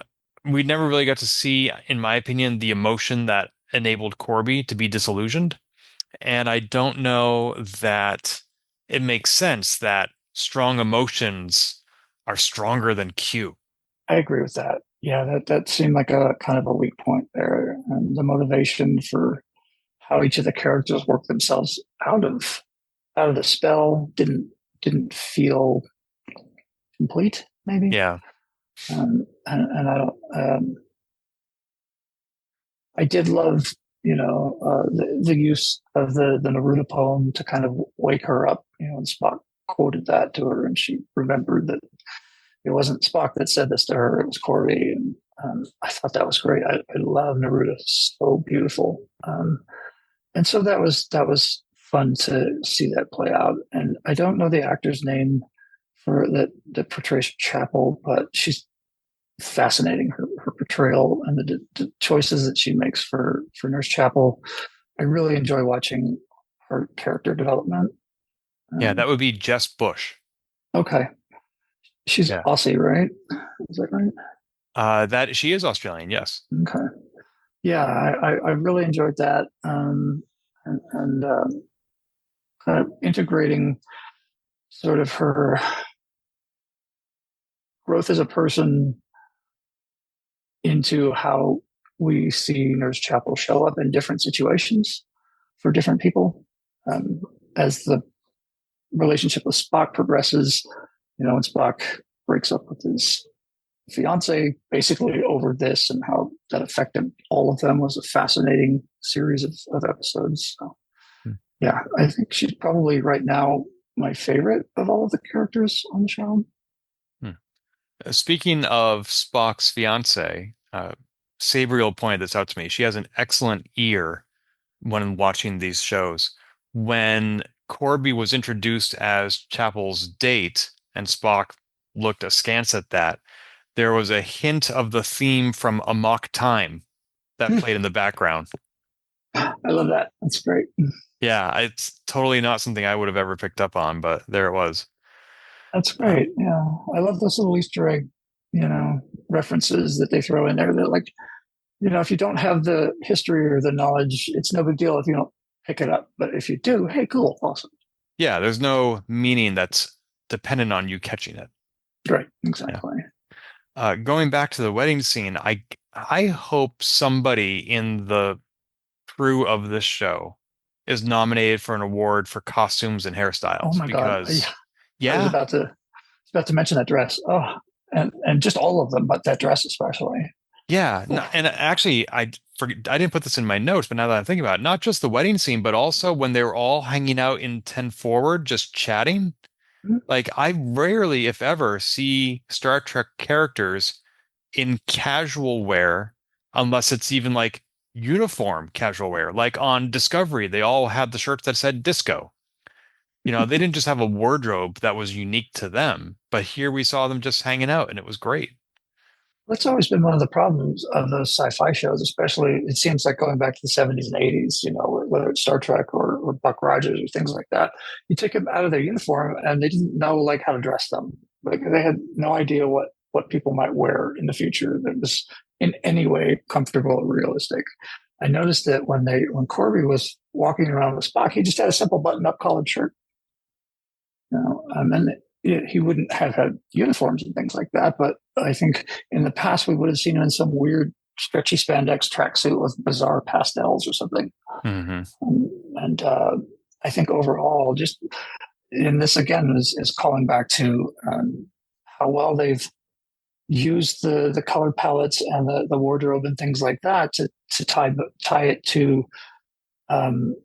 we never really got to see, in my opinion, the emotion that enabled Corby to be disillusioned. And I don't know that it makes sense that strong emotions are stronger than Q. I agree with that. Yeah, that seemed like a kind of a weak point there. And the motivation for how each of the characters work themselves out of the spell didn't feel complete, maybe. Yeah. And I did love, the use of the Neruda poem to kind of wake her up. And Spock quoted that to her, and she remembered that it wasn't Spock that said this to her; it was Corby. And I thought that was great. I love Neruda; so beautiful. And so that was fun to see that play out. And I don't know the actor's name for that portrays Chapel, but she's fascinating. Her portrayal and the choices that she makes for Nurse Chapel. I really enjoy watching her character development. Yeah, Um, that would be Jess Bush. okay, she's Yeah. Aussie, right? Is that right? That she is Australian, yes. Okay. Yeah, I really enjoyed that, and kind of integrating sort of her growth as a person into how we see Nurse Chapel show up in different situations for different people. As the relationship with Spock progresses, when Spock breaks up with his fiance basically over this and how that affected all of them was a fascinating series of episodes. So, Hmm. yeah, I think she's probably right now my favorite of all of the characters on the show. Hmm. Speaking of Spock's fiance, Sabriel pointed this out to me. She has an excellent ear when watching these shows. When Corby was introduced as Chapel's date and Spock looked askance at that, there was a hint of the theme from Amok Time that played in the background. I love that. That's great. Yeah, it's totally not something I would have ever picked up on, but there it was. That's Uh, great. Yeah, I love those little Easter egg, references that they throw in there. That like, if you don't have the history or the knowledge, it's no big deal if you don't pick it up. But if you do, hey, cool, awesome. yeah, there's no meaning that's dependent on you catching it. Right, Yeah. exactly. Going back to the wedding scene, I hope somebody in the crew of this show is nominated for an award for costumes and Oh hairstyles my god, because, I was yeah, about to mention that dress. Oh, and just all of them, but that dress especially. yeah, no, Oof. and actually, I didn't put this in my notes, but now that I'm thinking about it, not just the wedding scene, but also when they were all hanging out in 10 Forward, just chatting. Like I rarely, if ever, see Star Trek characters in casual wear, unless it's even like uniform casual wear. Like on Discovery, they all had the shirts that said disco. They didn't just have a wardrobe that was unique to them, but here we saw them just hanging out and it was great. That's always been one of the problems of those sci-fi shows, especially it seems like going back to the 70s and 80s, whether it's Star Trek or Buck Rogers or things like that. You take them out of their uniform and they didn't know like how to dress them. Like they had no idea what people might wear in the future that was in any way comfortable or realistic. I noticed that when Corby was walking around with Spock, he just had a simple button-up collared shirt. And he wouldn't have had uniforms and things like that. But I think in the past we would have seen him in some weird stretchy spandex tracksuit with bizarre pastels or something. Mm-hmm. And I think overall, just in this again is calling back to how well they've used the color palettes and the wardrobe and things like that to tie it to the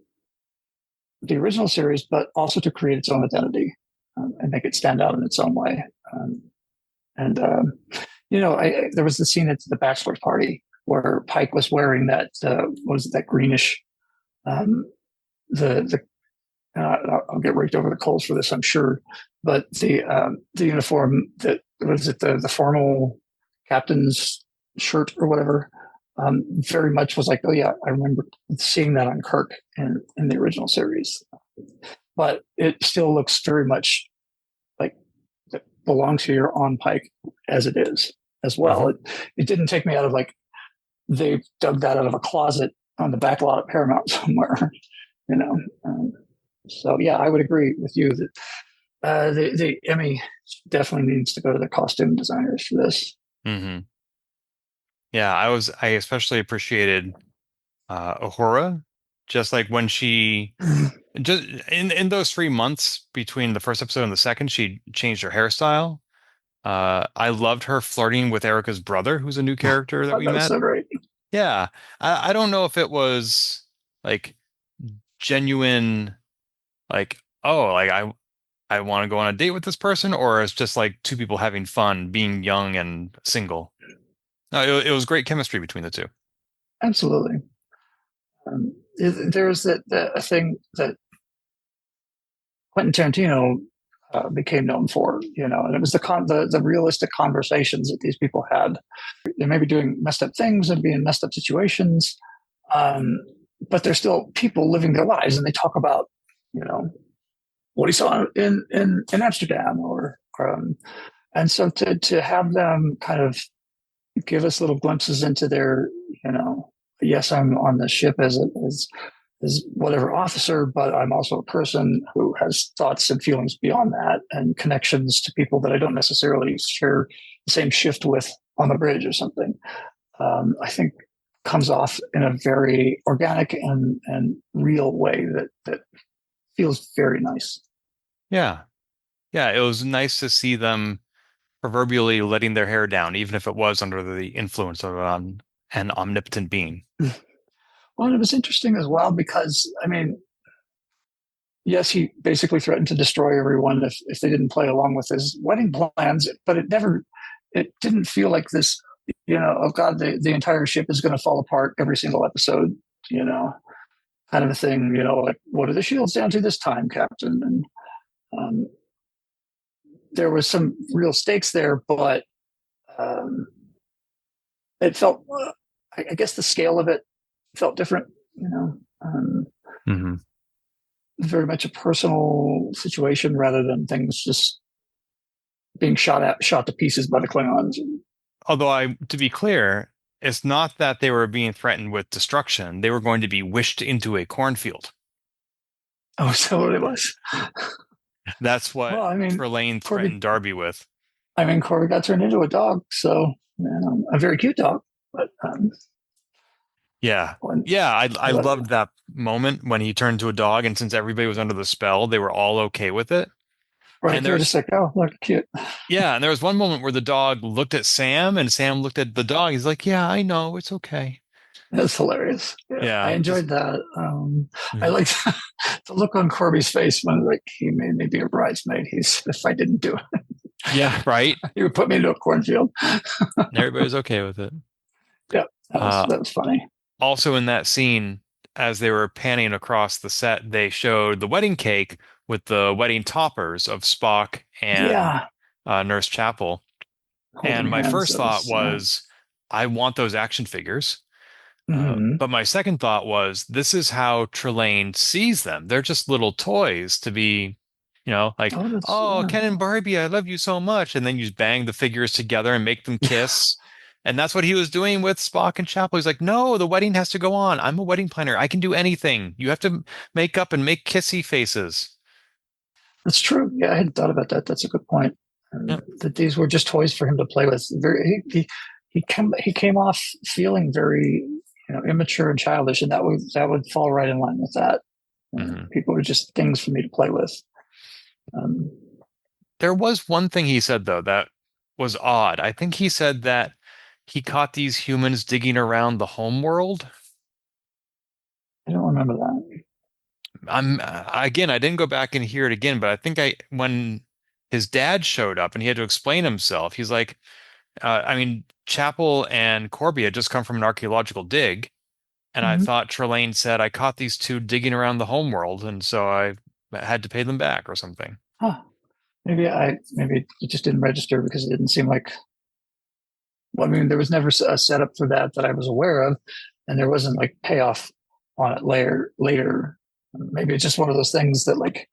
original series, but also to create its own identity and make it stand out in its own way. There was the scene at the bachelor's party where Pike was wearing that was that greenish. The I'll get raked over the coals for this, I'm sure, but the uniform that was it the formal captain's shirt or whatever. Very much was like, oh yeah, I remember seeing that on Kirk in the original series, but it still looks very much like it belongs here on Pike as it is as well. It didn't take me out of like they dug that out of a closet on the back lot at Paramount somewhere, you know. So yeah, I would agree with you that the Emmy definitely needs to go to the costume designers for this. Mm-hmm. Yeah, I especially appreciated Uhura, just like when she just in those 3 months between the first episode and the second, she changed her hairstyle. I loved her flirting with Erica's brother, who's a new character that we That was met. so great. Yeah, I don't know if it was like genuine, like, oh, like I want to go on a date with this person, or it's just like two people having fun, being young and single. No, it was great chemistry between the two. Absolutely. There's a thing that Quentin Tarantino became known for, and it was the realistic conversations that these people had. They may be doing messed up things and be in messed up situations, but they're still people living their lives, and they talk about, what he saw in Amsterdam, and so to have them kind of give us little glimpses into their, yes, I'm on the ship as whatever officer, but I'm also a person who has thoughts and feelings beyond that and connections to people that I don't necessarily share the same shift with on the bridge or something. I think comes off in a very organic and real way that feels very nice. Yeah. Yeah, it was nice to see them proverbially letting their hair down, even if it was under the influence of an omnipotent being. Well, it was interesting as well because, I mean, yes, he basically threatened to destroy everyone if they didn't play along with his wedding plans, but it didn't feel like this, oh God, the entire ship is going to fall apart every single episode, kind of a thing, like, what are the shields down to this time, Captain? And there was some real stakes there, but it felt, I guess the scale of it felt different, Mm-hmm. very much a personal situation rather than things just being shot to pieces by the Klingons. Although to be clear, it's not that they were being threatened with destruction. They were going to be wished into a cornfield. Oh, so what it was. That's what Trelane threatened Darby with. I mean, Corby got turned into a dog, so a very cute dog. But yeah, I loved that moment when he turned to a dog, and since everybody was under the spell, they were all okay with it. Right, and they're just like, oh, look, cute. Yeah, and there was one moment where the dog looked at Sam, and Sam looked at the dog. He's like, "Yeah, I know, it's okay." That's hilarious. Yeah, I enjoyed that. I liked the look on Corby's face when like he made me be a bridesmaid. If I didn't do it. Yeah, right. He would put me into a cornfield. Everybody's okay with it. Yeah, that was funny. Also in that scene, as they were panning across the set, they showed the wedding cake with the wedding toppers of Spock and Nurse Chapel. holding And my hands. first That thought was was, I want those action figures. mhm. But my second thought was, this is how Trelane sees them. They're just little toys to be, like, Oh, that's oh, yeah. Ken and Barbie, I love you so much. And then you just bang the figures together and make them kiss. And that's what he was doing with Spock and Chapel. He's like, no, the wedding has to go on. I'm a wedding planner. I can do anything. You have to make up and make kissy faces. That's true. Yeah, I hadn't thought about that. That's a good point. Yeah. That these were just toys for him to play with. He came off feeling very immature and childish, and that would fall right in line with that. Mhm. People are just things for me to play with. Um, There was one thing he said, though, that was odd. I think he said that he caught these humans digging around the home world. I don't remember that. Again, I didn't go back and hear it again, but I think when his dad showed up and he had to explain himself, he's like, I mean, Chapel and Corby had just come from an archaeological dig, and I Mhm. thought Trelane said, I caught these two digging around the home world, and so I had to pay them back or something. Huh. Maybe it just didn't register because it didn't seem like. Well, I mean, there was never a setup for that I was aware of, and there wasn't like payoff on it later. Maybe it's just one of those things that like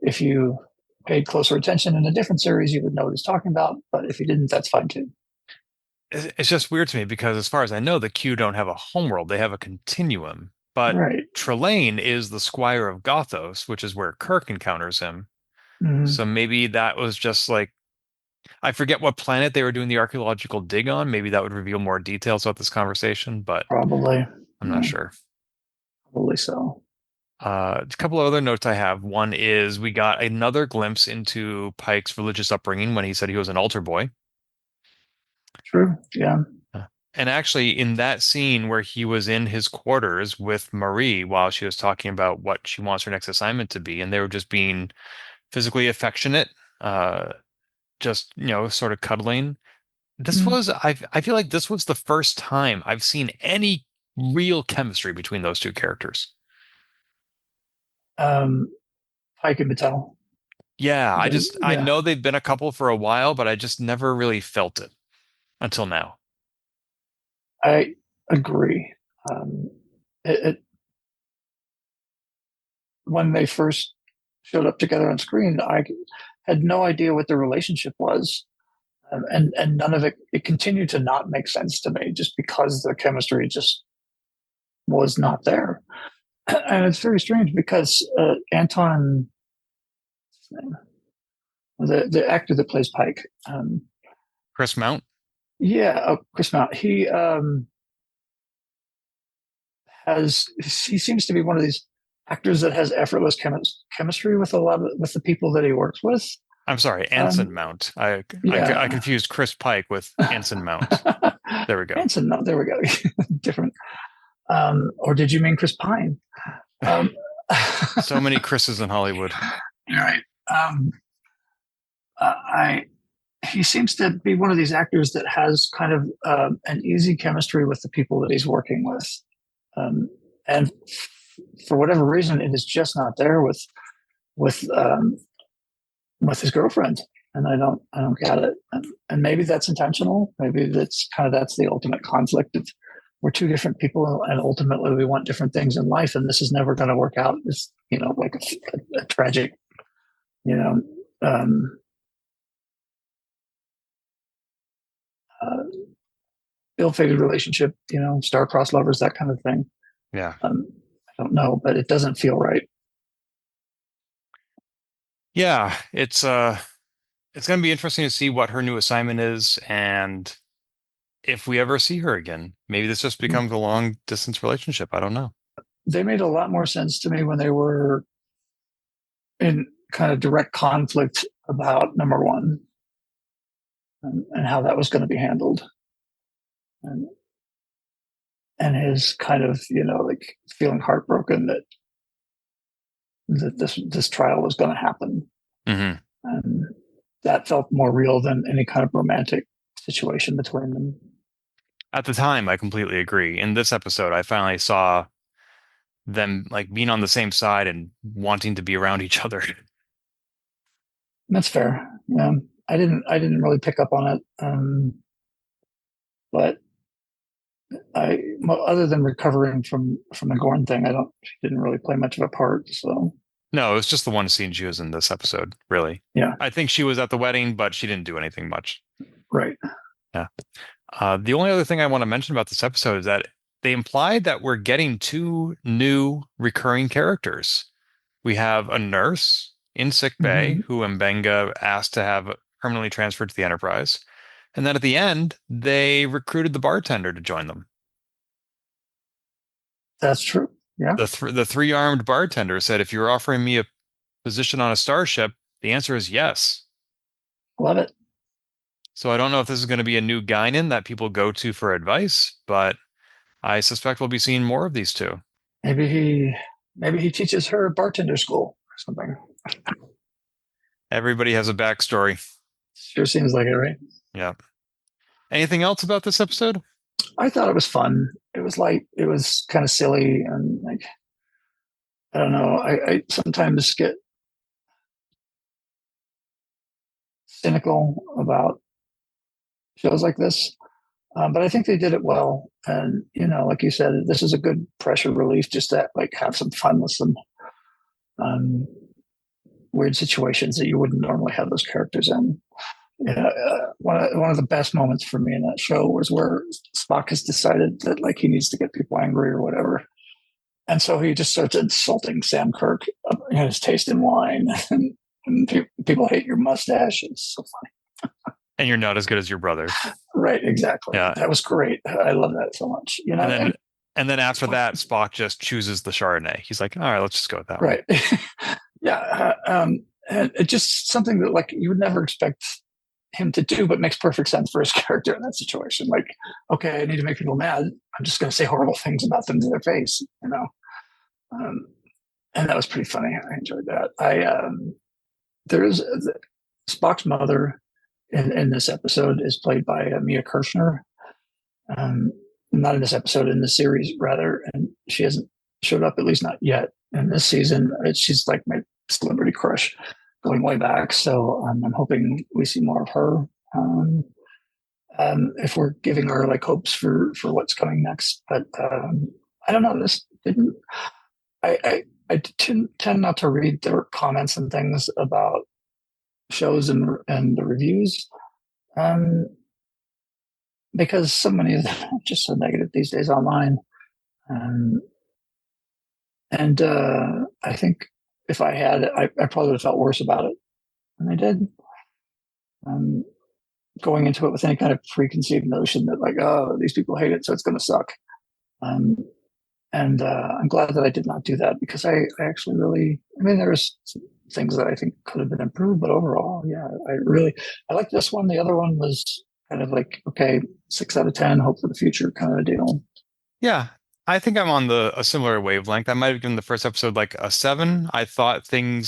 if you paid closer attention in a different series, you would know what he's talking about. But if you didn't, that's fine too. It's just weird to me because, as far as I know, the Q don't have a homeworld; they have a continuum. But Right. Trelane is the Squire of Gothos, which is where Kirk encounters him. Mm-hmm. So maybe that was just like, I forget what planet they were doing the archaeological dig on. Maybe that would reveal more details about this conversation, but Probably. I'm not Yeah, sure. probably so. A couple of other notes I have. One is we got another glimpse into Pike's religious upbringing when he said he was an altar boy. True. Yeah. And actually, in that scene where he was in his quarters with Marie while she was talking about what she wants her next assignment to be, and they were just being physically affectionate, just, sort of cuddling. I feel like this was the first time I've seen any real chemistry between those two characters. Um, Pike and Battelle. Yeah, I Yeah, know they've been a couple for a while, but I just never really felt it until now. I agree. Um, it when they first showed up together on screen, I had no idea what their relationship was. And none of it continued to not make sense to me just because the chemistry just was not there. And it's very strange because Anton, the actor that plays Pike, Chris Mount? yeah, Chris Mount, he seems to be one of these actors that has effortless chemistry with with the people that he works with. I'm sorry, Um, Anson Mount. I yeah. confused Chris Pike with Anson Mount. There we go. Hanson, no, there we go. Different. Or did you mean Chris Pine? Um, So many Chris's in Hollywood. right. Um, I he seems to be one of these actors that has kind of an easy chemistry with the people that he's working with, um, and for whatever reason, it is just not there with um, with his girlfriend, and I don't get it. And maybe that's intentional. Maybe that's the ultimate conflict of we're two different people, and ultimately we want different things in life, and this is never going to work out. It's like a tragic, you know. Um, uh, ill-fated relationship, star-crossed lovers, that kind of thing. Yeah. I don't know, but it doesn't feel right. Yeah, it's going to be interesting to see what her new assignment is and if we ever see her again. Maybe this just becomes a long distance relationship. I don't know. They made a lot more sense to me when they were in kind of direct conflict about number one and how that was going to be handled. And, and his kind of, like feeling heartbroken that this trial was going to happen. Hmm. And that felt more real than any kind of romantic situation between them. At the time, I completely agree. In this episode, I finally saw them like being on the same side and wanting to be around each other. That's fair. Yeah. I didn't really pick up on it, but other than recovering from the Gorn thing, she didn't really play much of a part. So No, it was just the one scene she was in this episode, really. yeah, I think she was at the wedding, but she didn't do anything much. right. Yeah. The only other thing I want to mention about this episode is that they implied that we're getting two new recurring characters. We have a nurse in sickbay Mm-hmm. who Mbenga asked to have permanently transferred to the Enterprise. And then at the end, they recruited the bartender to join them. That's true. Yeah, The three-armed bartender said, if you're offering me a position on a starship, the answer is yes. love it. So I don't know if this is going to be a new Guinan that people go to for advice, but I suspect we'll be seeing more of these two. Maybe he teaches her bartender school or something. Everybody has a backstory. Sure seems like it, right? Yeah. Anything else about this episode? I thought it was fun. It was light. It was kind of silly, and like I don't know. I sometimes get cynical about shows like this, but I think they did it well. And like you said, this is a good pressure relief, just to like have some fun with some um, weird situations that you wouldn't normally have those characters in. One of the best moments for me in that show was where Spock has decided that like he needs to get people angry or whatever, and so he just starts insulting Sam Kirk, his taste in wine, and people hate your mustache. It's so funny. And you're not as good as your brother. Right, exactly. Yeah. That was great. I love that so much. And then after that, Spock just chooses the Chardonnay. He's like, all right, let's just go with that one. Right. Yeah. And it's just something that like you would never expect him to do, but makes perfect sense for his character in that situation. Like, okay, I need to make people mad. I'm just going to say horrible things about them to their face, and that was pretty funny. I enjoyed that. There is Spock's mother in this episode is played by Mia Kirshner. Not in this episode, in the series rather, and she hasn't showed up, at least not yet in this season. She's like my celebrity crush going way back, so I'm hoping we see more of her. If we're giving her like hopes for what's coming next, but I don't know. This didn't. I tend not to read their comments and things about shows and the reviews, because so many of them are just so negative these days online. And I think if I had, I probably would have felt worse about it than I did. Going into it with any kind of preconceived notion that like, oh, these people hate it, so it's going to suck. And I'm glad that I did not do that, because I actually really, there's things that I think could have been improved, but overall, yeah, I like this one. The other one was kind of like, okay, 6 out of 10, hope for the future kind of a deal. Yeah. I think I'm on a similar wavelength. I might have given the first episode like a 7. I think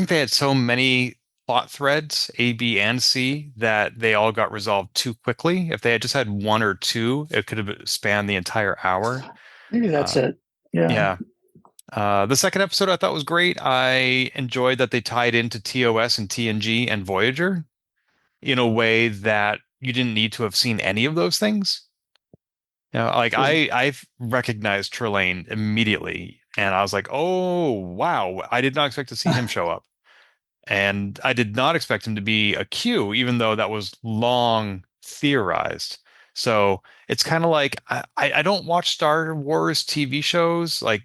they had so many plot threads, A, B, and C, that they all got resolved too quickly. If they had just had 1 or 2, it could have spanned the entire hour. Maybe that's it. Yeah. Yeah. The second episode I thought was great. I enjoyed that they tied into TOS and TNG and Voyager in a way that you didn't need to have seen any of those things. Like I've recognized Trelane immediately, and I was like, oh wow, I did not expect to see him show up. And I did not expect him to be a Q, even though that was long theorized. So it's kind of like I don't watch Star Wars TV shows like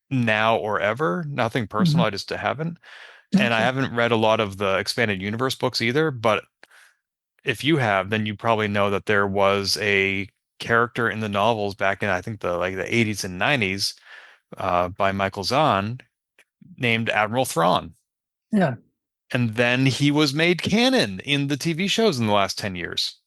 now or ever. Nothing personal, I just haven't. And I haven't read a lot of the expanded universe books either. But if you have, then you probably know that there was a character in the novels back in, I think, the 80s and 90s by Michael Zahn named Admiral Thrawn. Yeah. And then he was made canon in the TV shows in the last 10 years.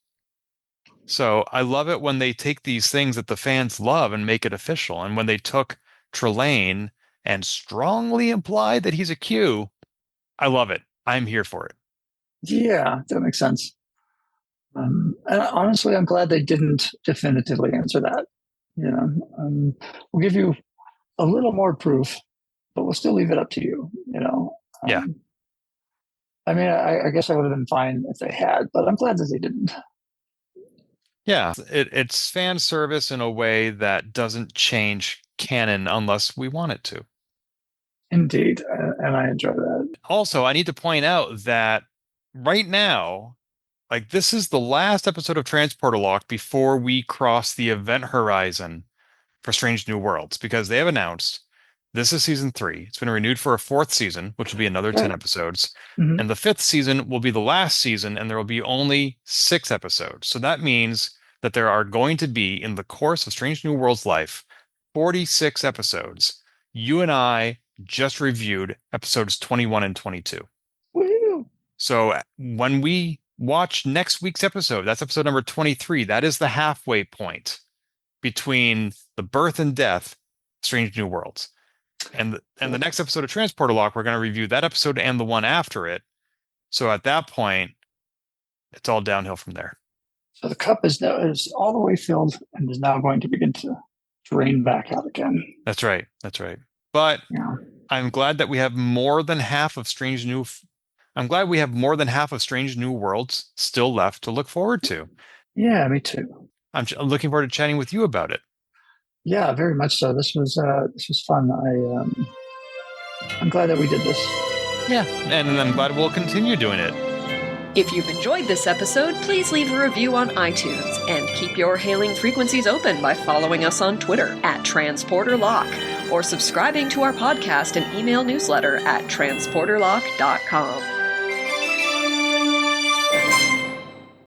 So I love it when they take these things that the fans love and make it official. And when they took Trelane and strongly implied that he's a Q, I love it. I'm here for it. Yeah, that makes sense. And honestly, I'm glad they didn't definitively answer that. We'll give you a little more proof, but we'll still leave it up to you. Yeah. I mean, I guess I would have been fine if they had, but I'm glad that they didn't. Yeah, it's fan service in a way that doesn't change canon unless we want it to. Indeed, and I enjoy that. Also, I need to point out that right now, like this is the last episode of Transporter Lock before we cross the event horizon for Strange New Worlds, because they have announced this is season 3. It's been renewed for a 4th season, which will be another 10 Right. episodes. Mm-hmm. And the 5th season will be the last season, and there will be only 6 episodes. So that means that there are going to be, in the course of Strange New Worlds life, 46 episodes. You and I just reviewed episodes 21 and 22. Woo! So when we watch next week's episode, that's episode number 23, that is the halfway point between the birth and death of Strange New Worlds. And the next episode of Transporter Lock, we're going to review that episode and the one after it. So at that point, it's all downhill from there. So the cup is all the way filled and is now going to begin to drain back out again. That's right. That's right. But Yeah. I'm glad that we have more than half of Strange New Worlds still left to look forward to. Yeah, me too. I'm looking forward to chatting with you about it. Yeah, very much so. This was fun. I'm glad that we did this. Yeah, and I'm glad we'll continue doing it. If you've enjoyed this episode, please leave a review on iTunes and keep your hailing frequencies open by following us on Twitter @TransporterLock or subscribing to our podcast and email newsletter at transporterlock.com.